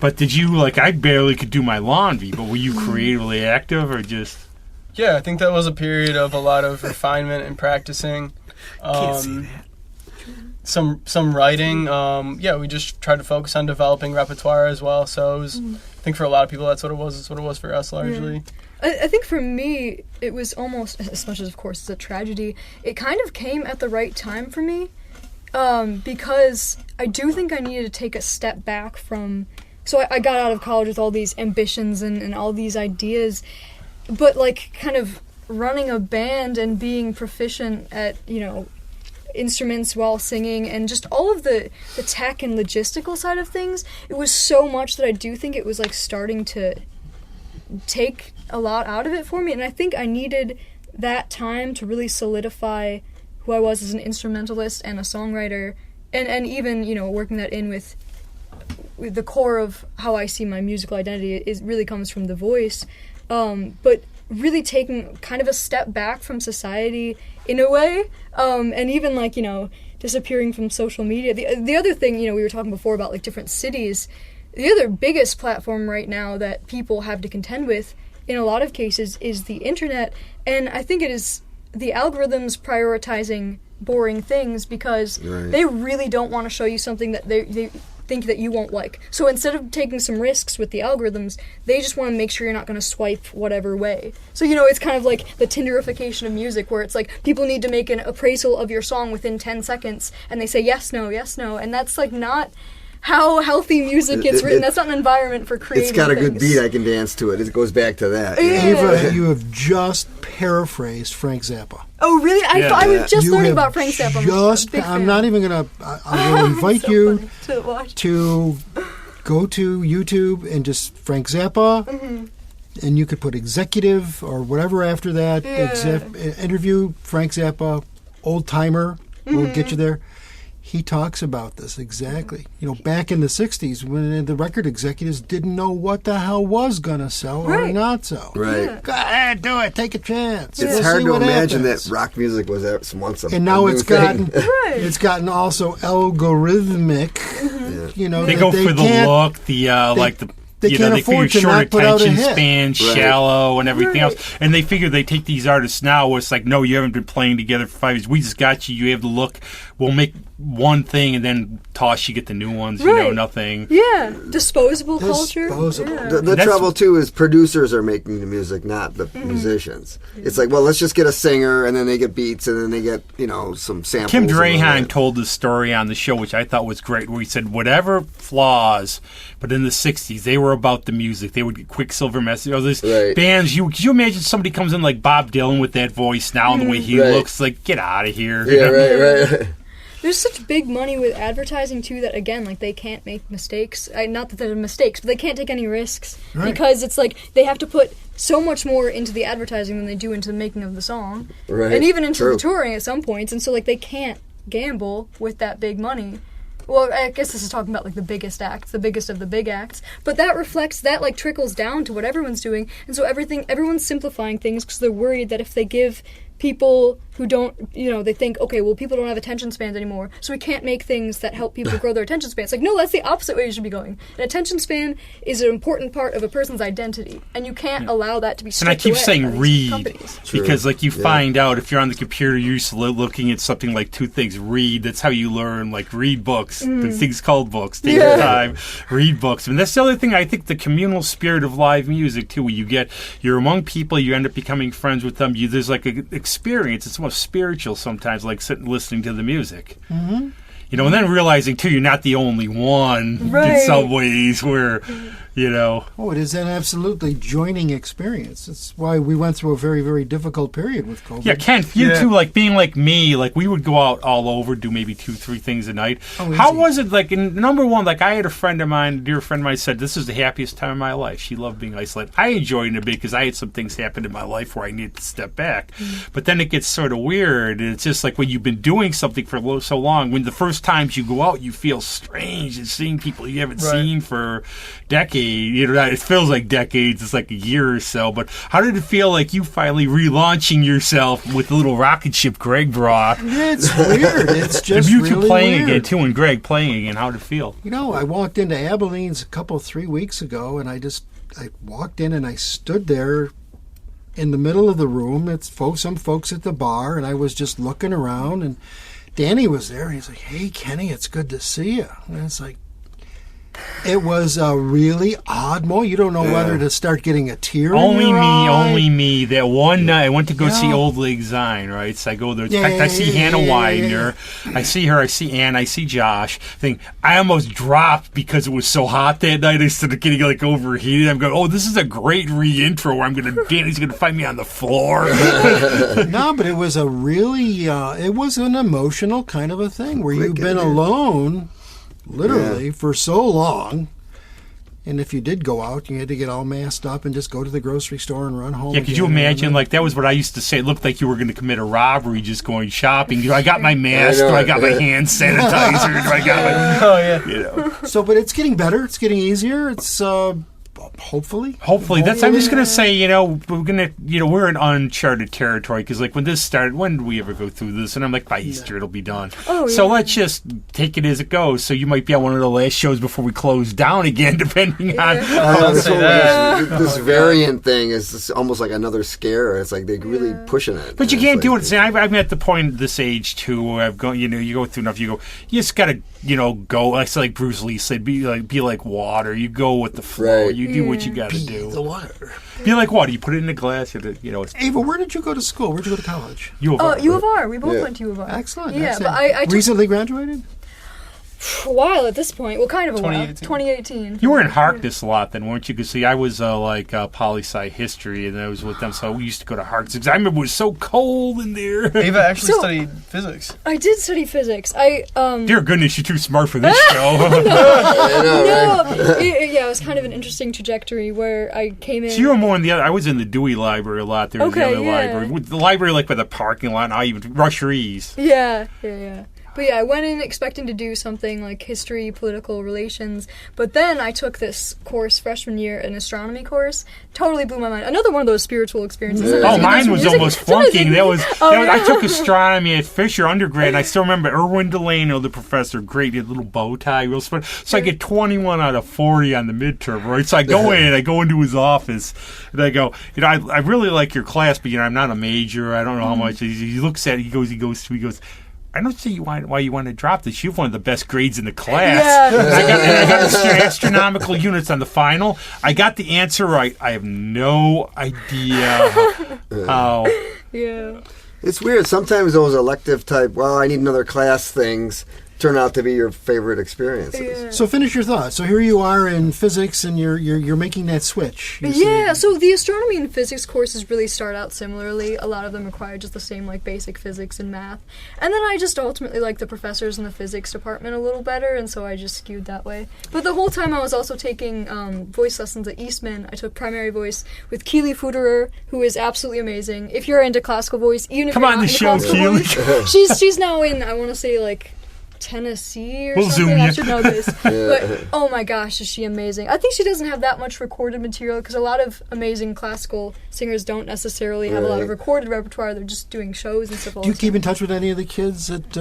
But did you, like, I barely could do my laundry, but were you creatively active or just? Yeah, I think that was a period of a lot of refinement and practicing. Can't see that. Some writing. We just tried to focus on developing repertoire as well. So it was, I think for a lot of people, that's what it was. That's what it was for us largely. Yeah. I think for me, it was almost, as much as of course it's a tragedy, it kind of came at the right time for me, because I do think I needed to take a step back from. So I got out of college with all these ambitions and all these ideas, but like kind of running a band and being proficient at instruments while singing and just all of the tech and logistical side of things, it was so much that I do think it was like starting to take a lot out of it for me, and I think I needed that time to really solidify who I was as an instrumentalist and a songwriter, and even working that in with the core of how I see my musical identity is really comes from the voice, but really taking kind of a step back from society in a way, and even like disappearing from social media. The other thing, we were talking before about like different cities. The other biggest platform right now that people have to contend with in a lot of cases is the internet, and I think it is the algorithms prioritizing boring things because they really don't want to show you something that they think that you won't like. So instead of taking some risks with the algorithms, they just want to make sure you're not going to swipe whatever way. So, it's kind of like the Tinderification of music, where it's like people need to make an appraisal of your song within 10 seconds, and they say yes, no, and that's like not how healthy music gets written. That's not an environment for creative It's got a good things. beat, I can dance to it. It goes back to that. Yeah. Eva, you have just paraphrased Frank Zappa. Oh, really? I was just learning about Frank Zappa. I'm not even going to... I will invite you to watch. To go to YouTube and just Frank Zappa, and you could put executive or whatever after that. Interview Frank Zappa, old timer. We'll get you there. He talks about this exactly. Back in the 60s when the record executives didn't know what the hell was going to sell or not sell. Right. Yeah. Go ahead, do it. Take a chance. It's hard to imagine that rock music was once a And now it's gotten thing. it's gotten also algorithmic. They go for the look, They can't they figure afford to short not put out a attention hit. span, shallow, and everything else. And they figure they take these artists now where it's like, no, you haven't been playing together for 5 years. We just got you. You have the look. We'll make one thing and then toss you, get the new ones, nothing. Yeah, disposable culture. Yeah. The trouble, too, is producers are making the music, not the musicians. It's like, well, let's just get a singer, and then they get beats, and then they get, some samples. Kim Drahan told the story on the show, which I thought was great, where he said, whatever flaws, but in the 60s, they were about the music. They would get Quicksilver messages. Bands, could you imagine somebody comes in like Bob Dylan with that voice now and the way he looks? Like, get out of here. Yeah, right. There's such big money with advertising too that again, like they can't make mistakes. Not that they're mistakes, but they can't take any risks because it's like they have to put so much more into the advertising than they do into the making of the song, and even into the touring at some points. And so like they can't gamble with that big money. Well, I guess this is talking about like the biggest acts, the biggest of the big acts. But that reflects, that like trickles down to what everyone's doing. And so everyone's simplifying things because they're worried that if they give people who don't, they think, okay, well, people don't have attention spans anymore, so we can't make things that help people grow their attention spans. Like, no, that's the opposite way you should be going. An attention span is an important part of a person's identity, and you can't allow that to be stripped away. And I keep saying read, because like you Yeah. find out if you're on the computer, you're used to looking at something like two things. Read, that's how you learn, like read books. There's things called books. Take your time, read books. And that's the other thing, I think, the communal spirit of live music, too, where you're among people, you end up becoming friends with them. There's like an experience. It's almost spiritual sometimes, like sitting listening to the music. Mm-hmm. And then realizing, too, you're not the only one in some ways where, Oh, it is an absolutely joining experience. That's why we went through a very, very difficult period with COVID. Yeah, Ken, you too, like being like me, like we would go out all over, do maybe 2-3 things a night. How was it, like, number one, like I had a friend of mine, a dear friend of mine, said, this is the happiest time of my life. She loved being isolated. I enjoyed it a bit because I had some things happen in my life where I needed to step back. But then it gets sort of weird, and it's just like when you've been doing something for so long, when the first times you go out, you feel strange and seeing people you haven't seen for decades. It feels like decades. It's like a year or so. But how did it feel like you finally relaunching yourself with the little rocket ship Greg brought? Yeah, it's weird. It's just you really two playing weird. again, too, and Greg playing again. How did it feel? I walked into Abilene's 3 weeks ago, and I walked in and I stood there in the middle of the room. It's some folks at the bar, and I was just looking around, and Danny was there, and he's like, "Hey, Kenny, it's good to see you." And it's like, it was a really odd moment. You don't know whether to start getting a tear Only in your eye. Only me. That one night I went to go see Old Lang Syne, right? So I go there. In fact, I see Hannah Widener. I see her. I see Ann. I see Josh. I almost dropped because it was so hot that night. I started getting like overheated. I'm going, this is a great re-intro where Danny's going to find me on the floor. No, but it was a really, it was an emotional kind of a thing where you've been alone, literally, for so long. And if you did go out, you had to get all masked up and just go to the grocery store and run home. Yeah, could you imagine? Like, that was what I used to say. It looked like you were going to commit a robbery just going shopping. I got my mask, or I got my hand sanitizer, or I got my... So, but it's getting better. It's getting easier. It's... Hopefully. That's. I'm just gonna say, we're in uncharted territory because, like, when this started, when did we ever go through this? And I'm like, by Easter it'll be done. So let's just take it as it goes. So you might be on one of the last shows before we close down again, depending on. This variant thing is almost like another scare. It's like they're really pushing it. But you can't do it. See, I'm at the point at this age too where I've gone. You go through enough. You just gotta, go. I say, like Bruce Lee said, be like water. You go with the flow. Right. You do what you got to do. The water. Be like water. You put it in a glass. It's Ava, where did you go to school? Where'd you go to college? U of R. U of R. We both went to U of R. Excellent. Yeah, excellent. but I took recently graduated? a while at this point. Well, kind of a while. 2018. 2018. You were in Harkness a lot then, weren't you? Because, see, I was poli-sci history, and I was with them, so we used to go to Harkness. I remember it was so cold in there. Ava actually studied physics. I did study physics. Dear goodness, you're too smart for this show. It was kind of an interesting trajectory where I came in. So you were more in the other. I was in the Dewey Library a lot. There was the other library. With the library, like, by the parking lot, and I even Rusheries. Yeah. But I went in expecting to do something like history, political relations, but then I took this course freshman year, an astronomy course. Totally blew my mind. Another one of those spiritual experiences. Mine was almost flunking. I took astronomy at Fisher undergrad, and I still remember Erwin Delano, the professor, great, he had a little bow tie, real smart. So I get 21 out of 40 on the midterm, right? So I go into his office, and I go, I really like your class, but I'm not a major. I don't know how much. He looks at it. He goes. I don't see why you want to drop this. You have one of the best grades in the class. Yeah. And I got astronomical units on the final. I got the answer right. I have no idea how. Yeah. It's weird. Sometimes those elective type, I need another class things turn out to be your favorite experiences. Yeah. So finish your thought. So here you are in physics, and you're making that switch. You Yeah, say- so the astronomy and physics courses really start out similarly. A lot of them require just the same like basic physics and math. And then I just ultimately like the professors in the physics department a little better, and so I just skewed that way. But the whole time I was also taking voice lessons at Eastman. I took primary voice with Keely Fuderer, who is absolutely amazing. If you're into classical voice, even if Come you're on not the into show, classical Keely. voice, she's now in, I want to say, like, Tennessee or We'll something. Zoom I you. should know this. But oh my gosh, is she amazing. I think she doesn't have that much recorded material because a lot of amazing classical singers don't necessarily have a lot of Right. recorded repertoire. They're just doing shows and stuff all Do you the keep time. in touch with any of the kids that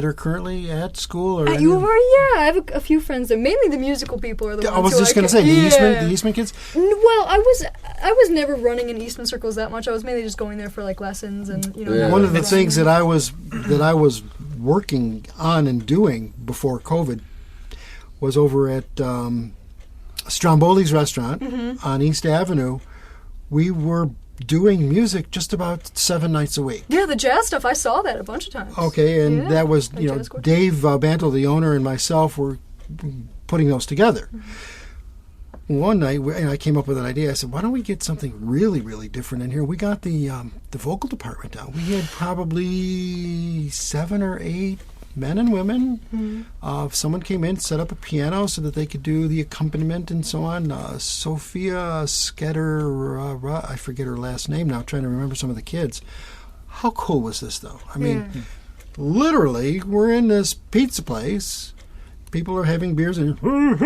are currently at school? Or At any U of- of R, yeah, I have a few friends there. Mainly the musical people are the ones I was who just going to say, yeah. the Eastman kids? Well, I was never running in Eastman circles that much. I was mainly just going there for like lessons and Yeah. One of the Yeah. things that I was working on and doing before COVID was over at Stromboli's restaurant on East Avenue. We were doing music just about 7 nights a week. Yeah, the jazz stuff. I saw that a bunch of times. Okay, and Yeah, that was, like you know, jazz chords. Dave Bantle, the owner, and myself were putting those together. One night, I came up with an idea. I said, why don't we get something really, really different in here? We got the vocal department down. We had probably 7 or 8 men and women. Someone came in, set up a piano so that they could do the accompaniment and so on. Sophia Sketter, I forget her last name now, trying to remember some of the kids. How cool was this, though? I mean, literally, we're in this pizza place. People are having beers and And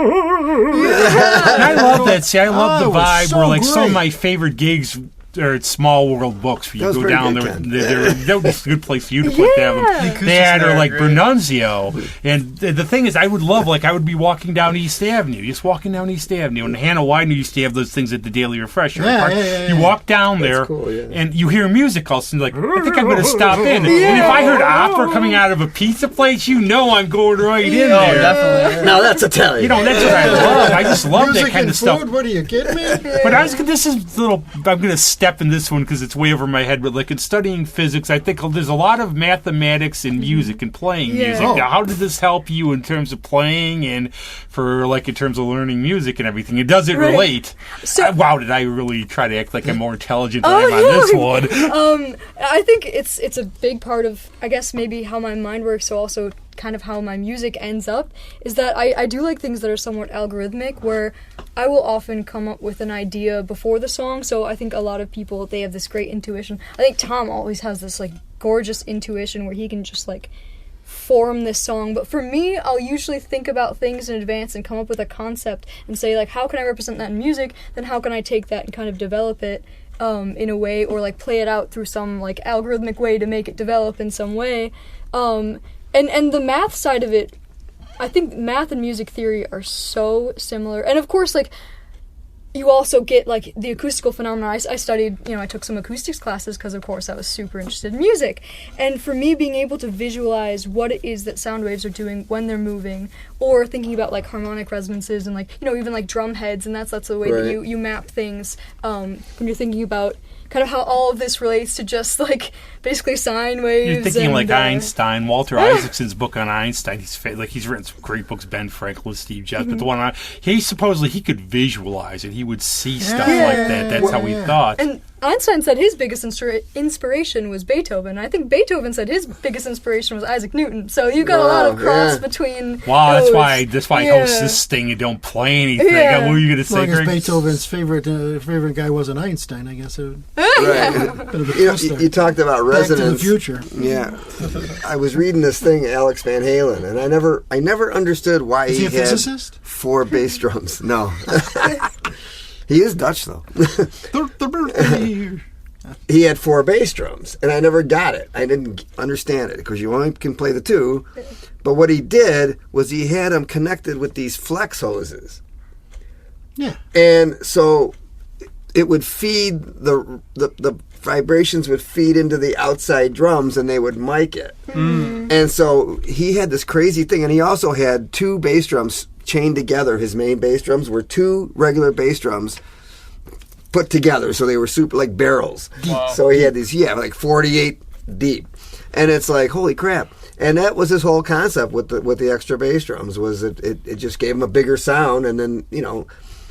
I love that. See, I love Oh, the it was vibe so where, like, some of great. my favorite gigs are at Small World Books. Where That you was go pretty down good, there. Ken. That was a good place for you to put them. Yeah. They had there or are like great. Bernunzio. And the thing is, I would love, like, I would be walking down East Avenue, just walking down East Avenue. And Hannah Widener used to have those things at the Daily Refresher. Yeah, Park. yeah, yeah, You yeah. walk down there, cool, yeah. and you hear music all of a sudden, like, I think I'm going to stop in. And if I heard opera coming out of a pizza place, you know I'm going right in Oh, there. definitely. Now that's Italian. You know, that's what I love. I just love music that kind and of stuff. food. What are you kidding me? But this is little. I'm going to step in this one because it's way over my head. But like in studying physics, I think there's a lot of mathematics in music and playing Yeah. music. Oh. Now, how did this help you in terms of playing and for like in terms of learning music and everything? And does it Right. relate? So- Wow, did I really try to act like I'm more intelligent than Oh, I'm on yeah. this one? I think it's a big part of, I guess, maybe how my mind works, so also kind of how my music ends up, is that I do like things that are somewhat algorithmic, where I will often come up with an idea before the song, so I think a lot of people, they have this great intuition. I think Tom always has this, like, gorgeous intuition where he can just, like, form this song, but for me, I'll usually think about things in advance and come up with a concept and say, like, how can I represent that in music, then how can I take that and kind of develop it in a way, or like play it out through some like algorithmic way to make it develop in some way. And the math side of it, I think math and music theory are so similar. And of course, like, you also get like the acoustical phenomena. I studied, I took some acoustics classes because of course I was super interested in music. And for me, being able to visualize what it is that sound waves are doing when they're moving, or thinking about like harmonic resonances and like, even like drum heads, and that's the way that Right. you map things when you're thinking about kind of how all of this relates to just like basically sine waves. You're thinking and, like Einstein, Walter Isaacson's book on Einstein. He's written some great books, Ben Franklin, Steve Jobs, but the one on he could visualize it. He would see stuff like that. That's how he thought. And Einstein said his biggest inspiration was Beethoven. I think Beethoven said his biggest inspiration was Isaac Newton. So you got a lot of Wow, cross yeah. between. Wow, those. that's why I host this thing and don't play anything. Yeah. What were you going to As say, long as Greg? Beethoven's favorite guy wasn't Einstein, I guess it would Right. bit of a You know, twist there. you talked about Back to the resonance. Future. Yeah, I was reading this thing, Alex Van Halen, and I never understood why Is he a had physicist? 4 bass drums. No, he is Dutch though. He had 4 bass drums, and I never got it. I didn't understand it because you only can play the 2. But what he did was he had them connected with these flex hoses, Yeah. and so it would feed the vibrations would feed into the outside drums, and they would mic it. And so he had this crazy thing, and he also had 2 bass drums chained together. His main bass drums were 2 regular bass drums put together, so they were super like barrels. Wow. So he had these, like 48 deep. And it's like, holy crap. And that was his whole concept with the extra bass drums, was it just gave him a bigger sound, and then,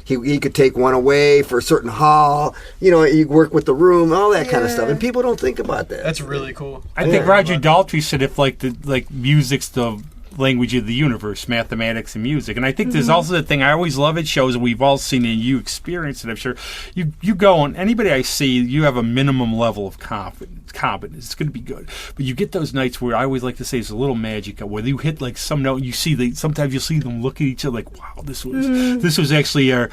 he could take one away for a certain hall, you work with the room, all that kind of stuff. And people don't think about that. That's really cool. I think Roger Daltrey said if music's the language of the universe, mathematics and music. And I think there's also the thing I always love at shows, and we've all seen it and you experience it, I'm sure. You go, and anybody I see, you have a minimum level of competence. It's going to be good. But you get those nights where I always like to say it's a little magic, where you hit like some note and you see sometimes you'll see them look at each other like, wow, this was actually our,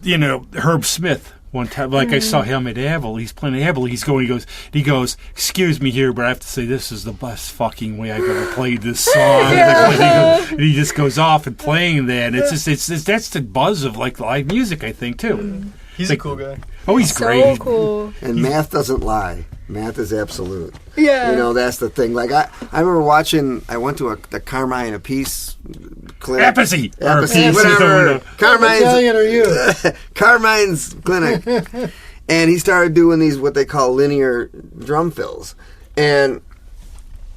Herb Smith. One time, I saw him at Abel. He's playing at Abel. He goes, excuse me here, but I have to say this is the best fucking way I've ever played this song. And he just goes off and playing that. And that's the buzz of live music, I think, too. He's a cool guy. Oh, he's great. So cool. And math doesn't lie. Math is absolute. Yeah. That's the thing. Like, I remember I went to the Carmine Apiece clinic. Apathy, whatever. Carmine's, Italian are you? Carmine's clinic. And he started doing these, what they call linear drum fills. And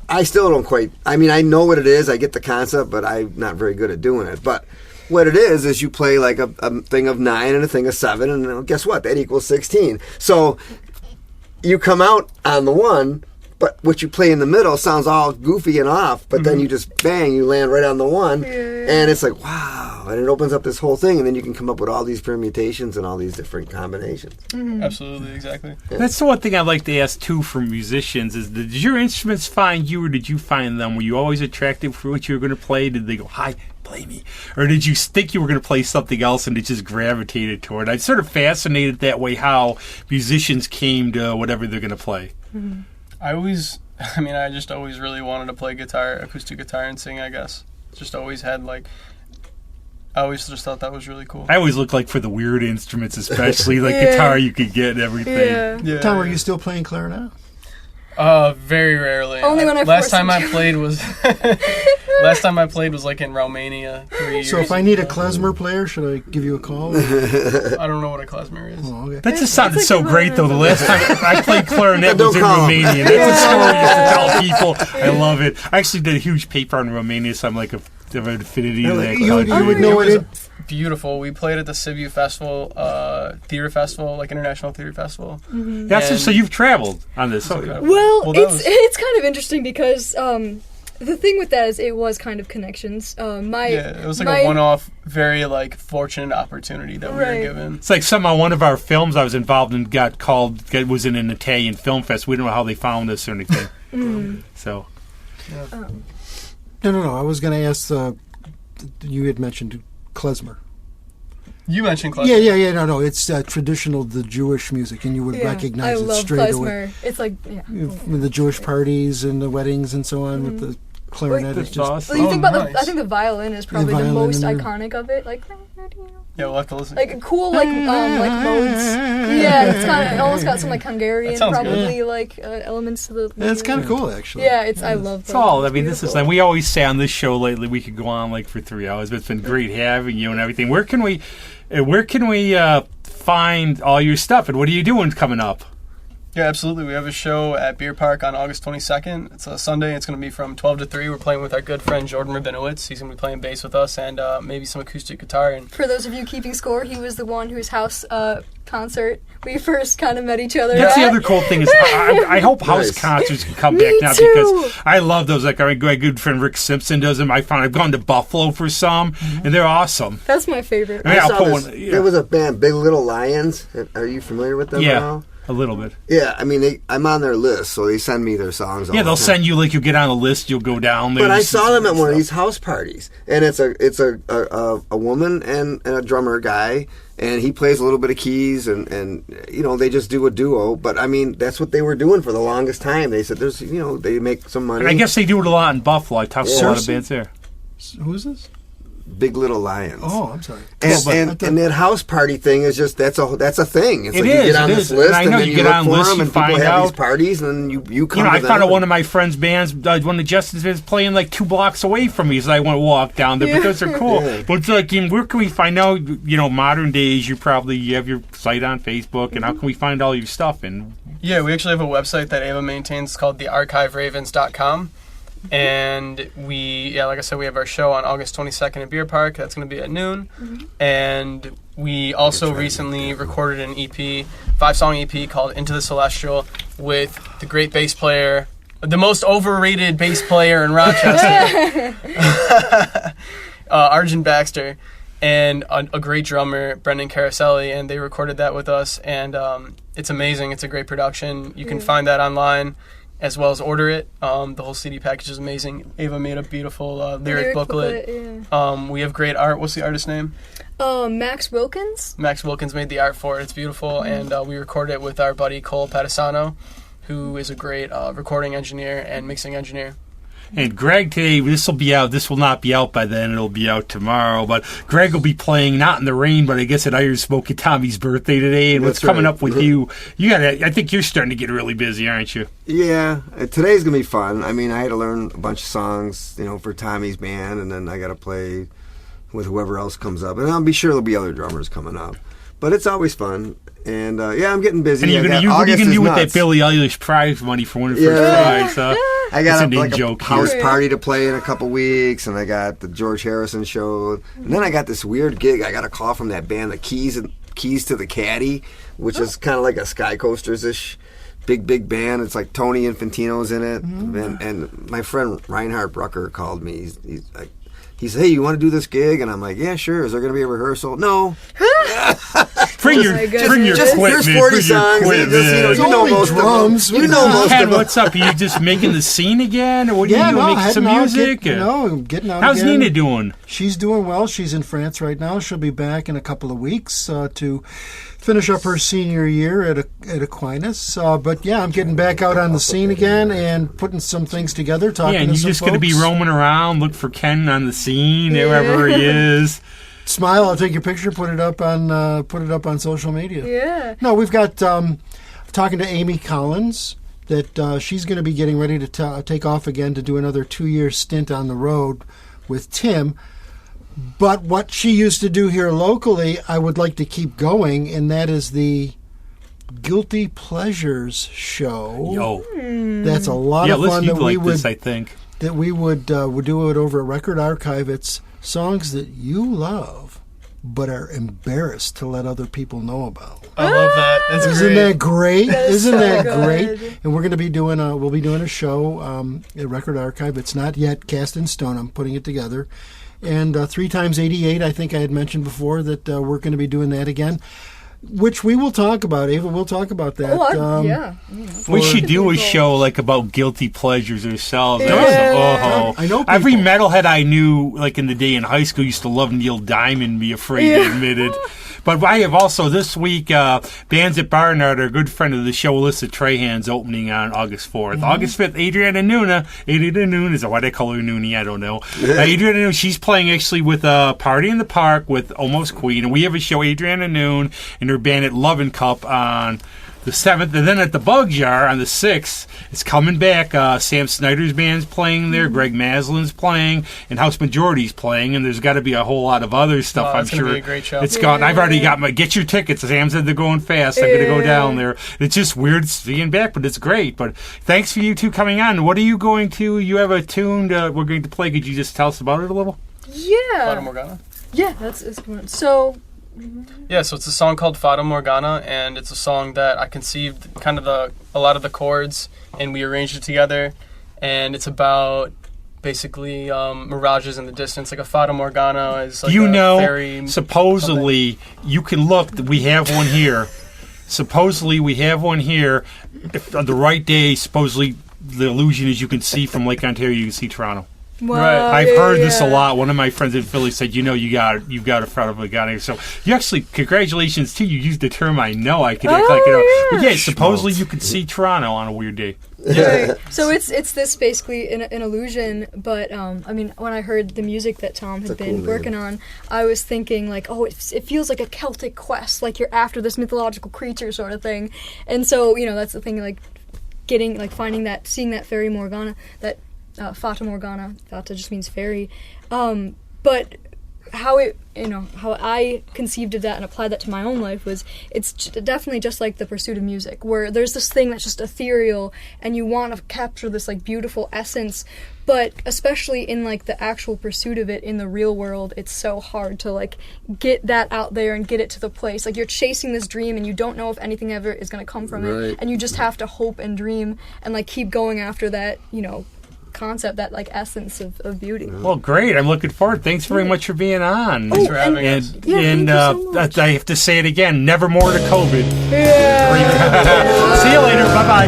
I still don't I know what it is. I get the concept, but I'm not very good at doing it. But what it is you play like a thing of 9 and a thing of 7, and guess what? That equals 16. So you come out on the 1, but what you play in the middle sounds all goofy and off, but then you just bang, you land right on the 1, and it's like, wow, and it opens up this whole thing, and then you can come up with all these permutations and all these different combinations. Absolutely, exactly. Yeah. That's the one thing I'd like to ask, too, from musicians, is did your instruments find you, or did you find them? Were you always attracted for what you were going to play? Did they go, hi, play me? Or did you think you were going to play something else and it just gravitated toward it? I'm sort of fascinated that way, how musicians came to whatever they're going to play. I just always really wanted to play guitar, acoustic guitar, and sing, I guess. Just always had, I always just thought that was really cool. I always look for the weird instruments, especially guitar you could get and everything. Yeah. Tom, are you still playing clarinet? Very rarely. Only when I last time forced I him to. played was in Romania 3 years So if I need a ago. klezmer player, should I give you a call? I don't know what a klezmer is. Oh, okay. That just sounded so great, though. The last time I played clarinet was in Don't call 'em. Romania. That's a story I used to tell people. I love it. I actually did a huge paper on Romania, so I'm an affinity to that You country. would know it. Beautiful. We played at the Sibiu Festival, theater festival, International Theater Festival. That's just, so you've traveled on this. So, Well, that it's kind of interesting because the thing with that is it was kind of connections. It was a one-off, very fortunate opportunity that we were given. it's like one of our films I was involved in was in an Italian film fest. We don't know how they found us or anything. So. No. I was going to ask. You had mentioned klezmer. You mentioned klezmer. Yeah. No. It's traditional, the Jewish music, and you would recognize it straight away. It's With the Jewish parties and the weddings and so on, with the clarinet. It's just Well, you think about nice. I think the violin is probably the violin most and iconic of it. Yeah, we'll have to listen. Cool modes. Yeah, it's kind of almost got some Hungarian That sounds probably elements to the. That's kind of cool, actually. Yeah, I love. It's all. This is we always say on this show lately we could go on for 3 hours, but it's been great having you and everything. Where can we find all your stuff, and what are you doing coming up? Yeah, absolutely. We have a show at Beer Park on August 22nd. It's a Sunday. It's going to be from 12 to 3. We're playing with our good friend Jordan Rabinowitz. He's going to be playing bass with us and maybe some acoustic guitar. And for those of you keeping score, he was the one whose house concert we first kind of met each other That's at. the other cool thing is I hope house concerts can come back now because I love those. Our good friend Rick Simpson does them. I've gone to Buffalo for some, and they're awesome. That's my favorite. I saw this. There was a band, Big Little Lions. Are you familiar with them at all? A little bit. Yeah, I'm on their list, so they send me their songs. All They'll send you you get on a list, you'll go down there. But I saw them at one of these house parties, and it's a woman and a drummer guy, and he plays a little bit of keys, and they just do a duo. But that's what they were doing for the longest time. They said they make some money. And I guess they do it a lot in Buffalo. I talked to a lot of bands there. Who is this? Big Little Lions. Oh, I'm sorry. And that house party thing is just that's a thing. It's It like is, you get on it this is. list And I and know then you you get look on for lists, them you and people find have these out. parties and then you come. You know, to I found them. out one of my friends' bands, one of Justin's bands, playing like 2 blocks away from me, so I went to walk down there because they're cool. Yeah. But it's like, where can we find out? You know, modern days, you have your site on Facebook, and how can we find all your stuff? And Yeah, we actually have a website that Ava maintains. It's called thearchiveravens.com. And like I said, we have our show on August 22nd at Beer Park. That's going to be at noon. And we also recently recorded an EP, 5-song EP called Into the Celestial with the great bass player, the most overrated bass player in Rochester, Arjun Baxter, and a great drummer, Brendan Caraselli, and they recorded that with us. And it's amazing. It's a great production. You can find that online, as well as order it. The whole CD package is amazing. Ava made a beautiful lyric booklet. We have great art. What's the artist's name? Max Wilkins. Max Wilkins made the art for it. It's beautiful. And we recorded it with our buddy Cole Patisano, who is a great recording engineer and mixing engineer. And Greg today, this will not be out by then, it'll be out tomorrow, but Greg will be playing, not in the rain, but I guess at Iron Smoke at Tommy's birthday today, and That's what's coming right. up with you, I think you're starting to get really busy, aren't you? Yeah, today's gonna be fun. I mean, I had to learn a bunch of songs, for Tommy's band, and then I got to play with whoever else comes up, and I'll be sure there'll be other drummers coming up. But it's always fun, and I'm getting busy. And what are you going to do with that Billie Eilish prize money for winning first prize? I got It's a a house party to play in a couple weeks, and I got the George Harrison show, and then I got this weird gig. I got a call from that band, the Keys to the Caddy, which is kind of like a Sky Coasters-ish big band. It's like Tony Infantino's in it, and my friend Reinhard Brucker called me. He said, "Hey, you want to do this gig?" And I'm like, "Yeah, sure." Is there going to be a rehearsal? No. Bring your equipment. Here's 40 songs. You know most drums. of them. You know most Ken, of them. what's up? Are you just making the scene again? Or what are you doing? Making some music? Getting out How's again. Nina doing? She's doing well. She's in France right now. She'll be back in a couple of weeks to finish up her senior year at Aquinas. But yeah, I'm getting back out on the scene again and putting some things together. Talking And to you're some just going to be folks. roaming around, look for Ken on the scene, wherever he is. Smile. I'll take your picture. Put it up on social media. Yeah. No, we've got talking to Amy Collins that she's going to be getting ready to take off again to do another 2-year stint on the road with Tim. But what she used to do here locally, I would like to keep going, and that is the Guilty Pleasures show. Yo. That's a lot of fun you'd like this, I think. that we would do it over at Record Archive. It's songs that you love but are embarrassed to let other people know about. I love that. That's Isn't great. that great? is Isn't so that good. great? And we're going to be doing a show at Record Archive. It's not yet cast in stone. I'm putting it together. And 3x88, I think I had mentioned before that we're going to be doing that again, which we will talk about. Ava, we'll talk about that. Yeah. We should do a show like about guilty pleasures ourselves. Yeah. I know Every people. metalhead I knew, like in the day in high school, used to love Neil Diamond, be afraid to admit it. But I have also this week, Bands at Barnard, our good friend of the show, Alyssa Trahan's opening on August 4th. August 5th, Adriana Nuna. Adriana Nuna, is that why they call her Noonie? I don't know. Adriana Nuna, she's playing actually with Party in the Park with Almost Queen. And we have a show, Adriana Noon, and her band at Love and Cup on the 7th, and then at the Bug Jar on the 6th, it's coming back. Sam Snyder's band's playing there, Greg Maslin's playing, and House Majority's playing, and there's got to be a whole lot of other stuff, I'm It's sure. going to be a great show. It's gone. I've already got get your tickets. Sam said they're going fast. I'm going to go down there. It's just weird seeing back, but it's great. But thanks for you two coming on. What are you going to, you have a tune we're going to play. Could you just tell us about it a little? Yeah. Fata Morgana. Yeah, that's good. So, Yeah, so it's a song called Fata Morgana, and it's a song that I conceived kind of a lot of the chords, and we arranged it together, and it's about basically mirages in the distance. Like a Fata Morgana is like fairy. Supposedly, you can look, we have one here. Supposedly, we have one here. If on the right day, supposedly, the illusion is you can see from Lake Ontario, you can see Toronto. wow, I've yeah, heard this a yeah. lot. One of my friends in Philly said, you've got a Fata Morgana. So you actually, congratulations too. You used the term I know. I could act like it. But yeah, supposedly you could see Toronto on a weird day. Right. So it's this basically an illusion, but I mean, when I heard the music that Tom had been working on, I was thinking like, oh, it feels like a Celtic quest, like you're after this mythological creature sort of thing, and so that's the thing, like finding that, seeing that fairy Morgana, that Fata Morgana. Fata just means fairy, but how I conceived of that and applied that to my own life was, it's definitely just like the pursuit of music, where there's this thing that's just ethereal and you want to capture this like beautiful essence, but especially in like the actual pursuit of it in the real world, it's so hard to like get that out there and get it to the place. Like you're chasing this dream and you don't know if anything ever is going to come from it, and you just have to hope and dream and like keep going after that, concept, that like essence of beauty. Well, great. I'm looking forward. Thanks very much for being on. Thanks for having us. Yeah, and thank you so much. I have to say it again, never more to COVID. Yeah. See you later. Bye-bye.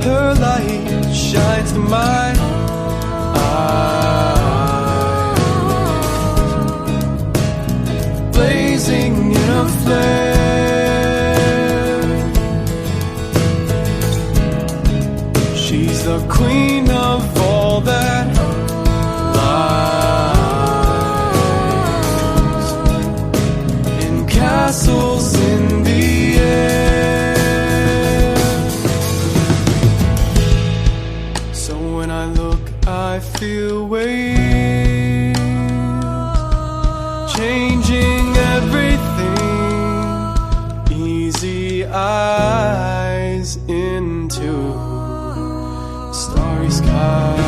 Her light shines to mine. Blazing in a flare. She's the queen of all that lies in castles in the air. So when I look, I feel waves changing everything, easy eyes into starry skies.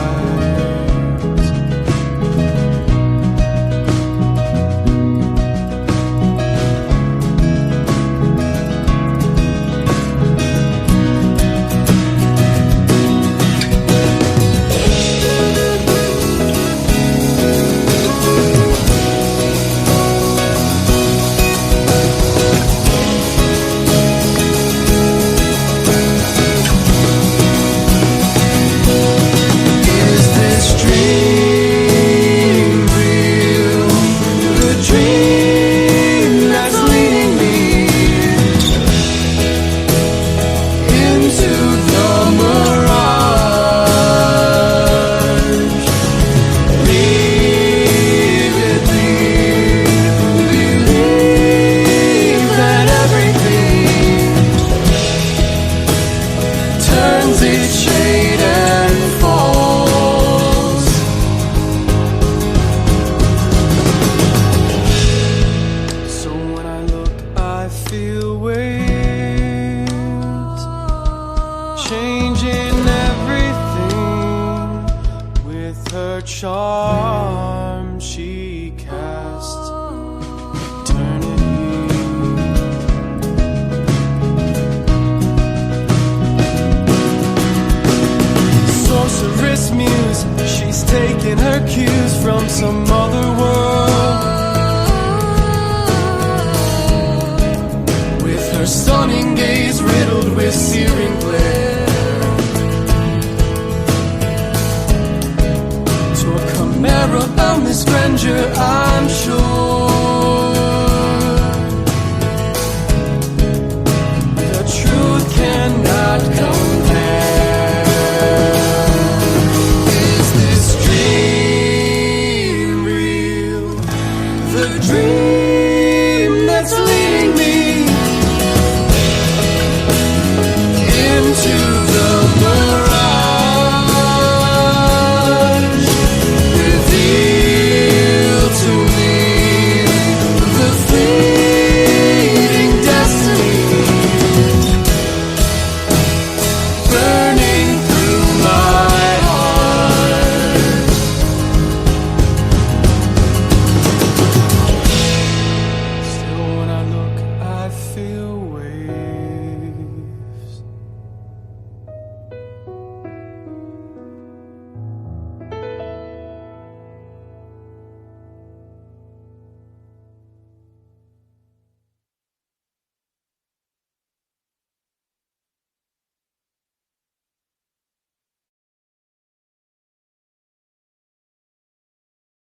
Charm she cast eternity. Sorceress muse, she's taken her cues from some other world. With her stunning gaze riddled with searing glare. Of this grandeur, I'm sure.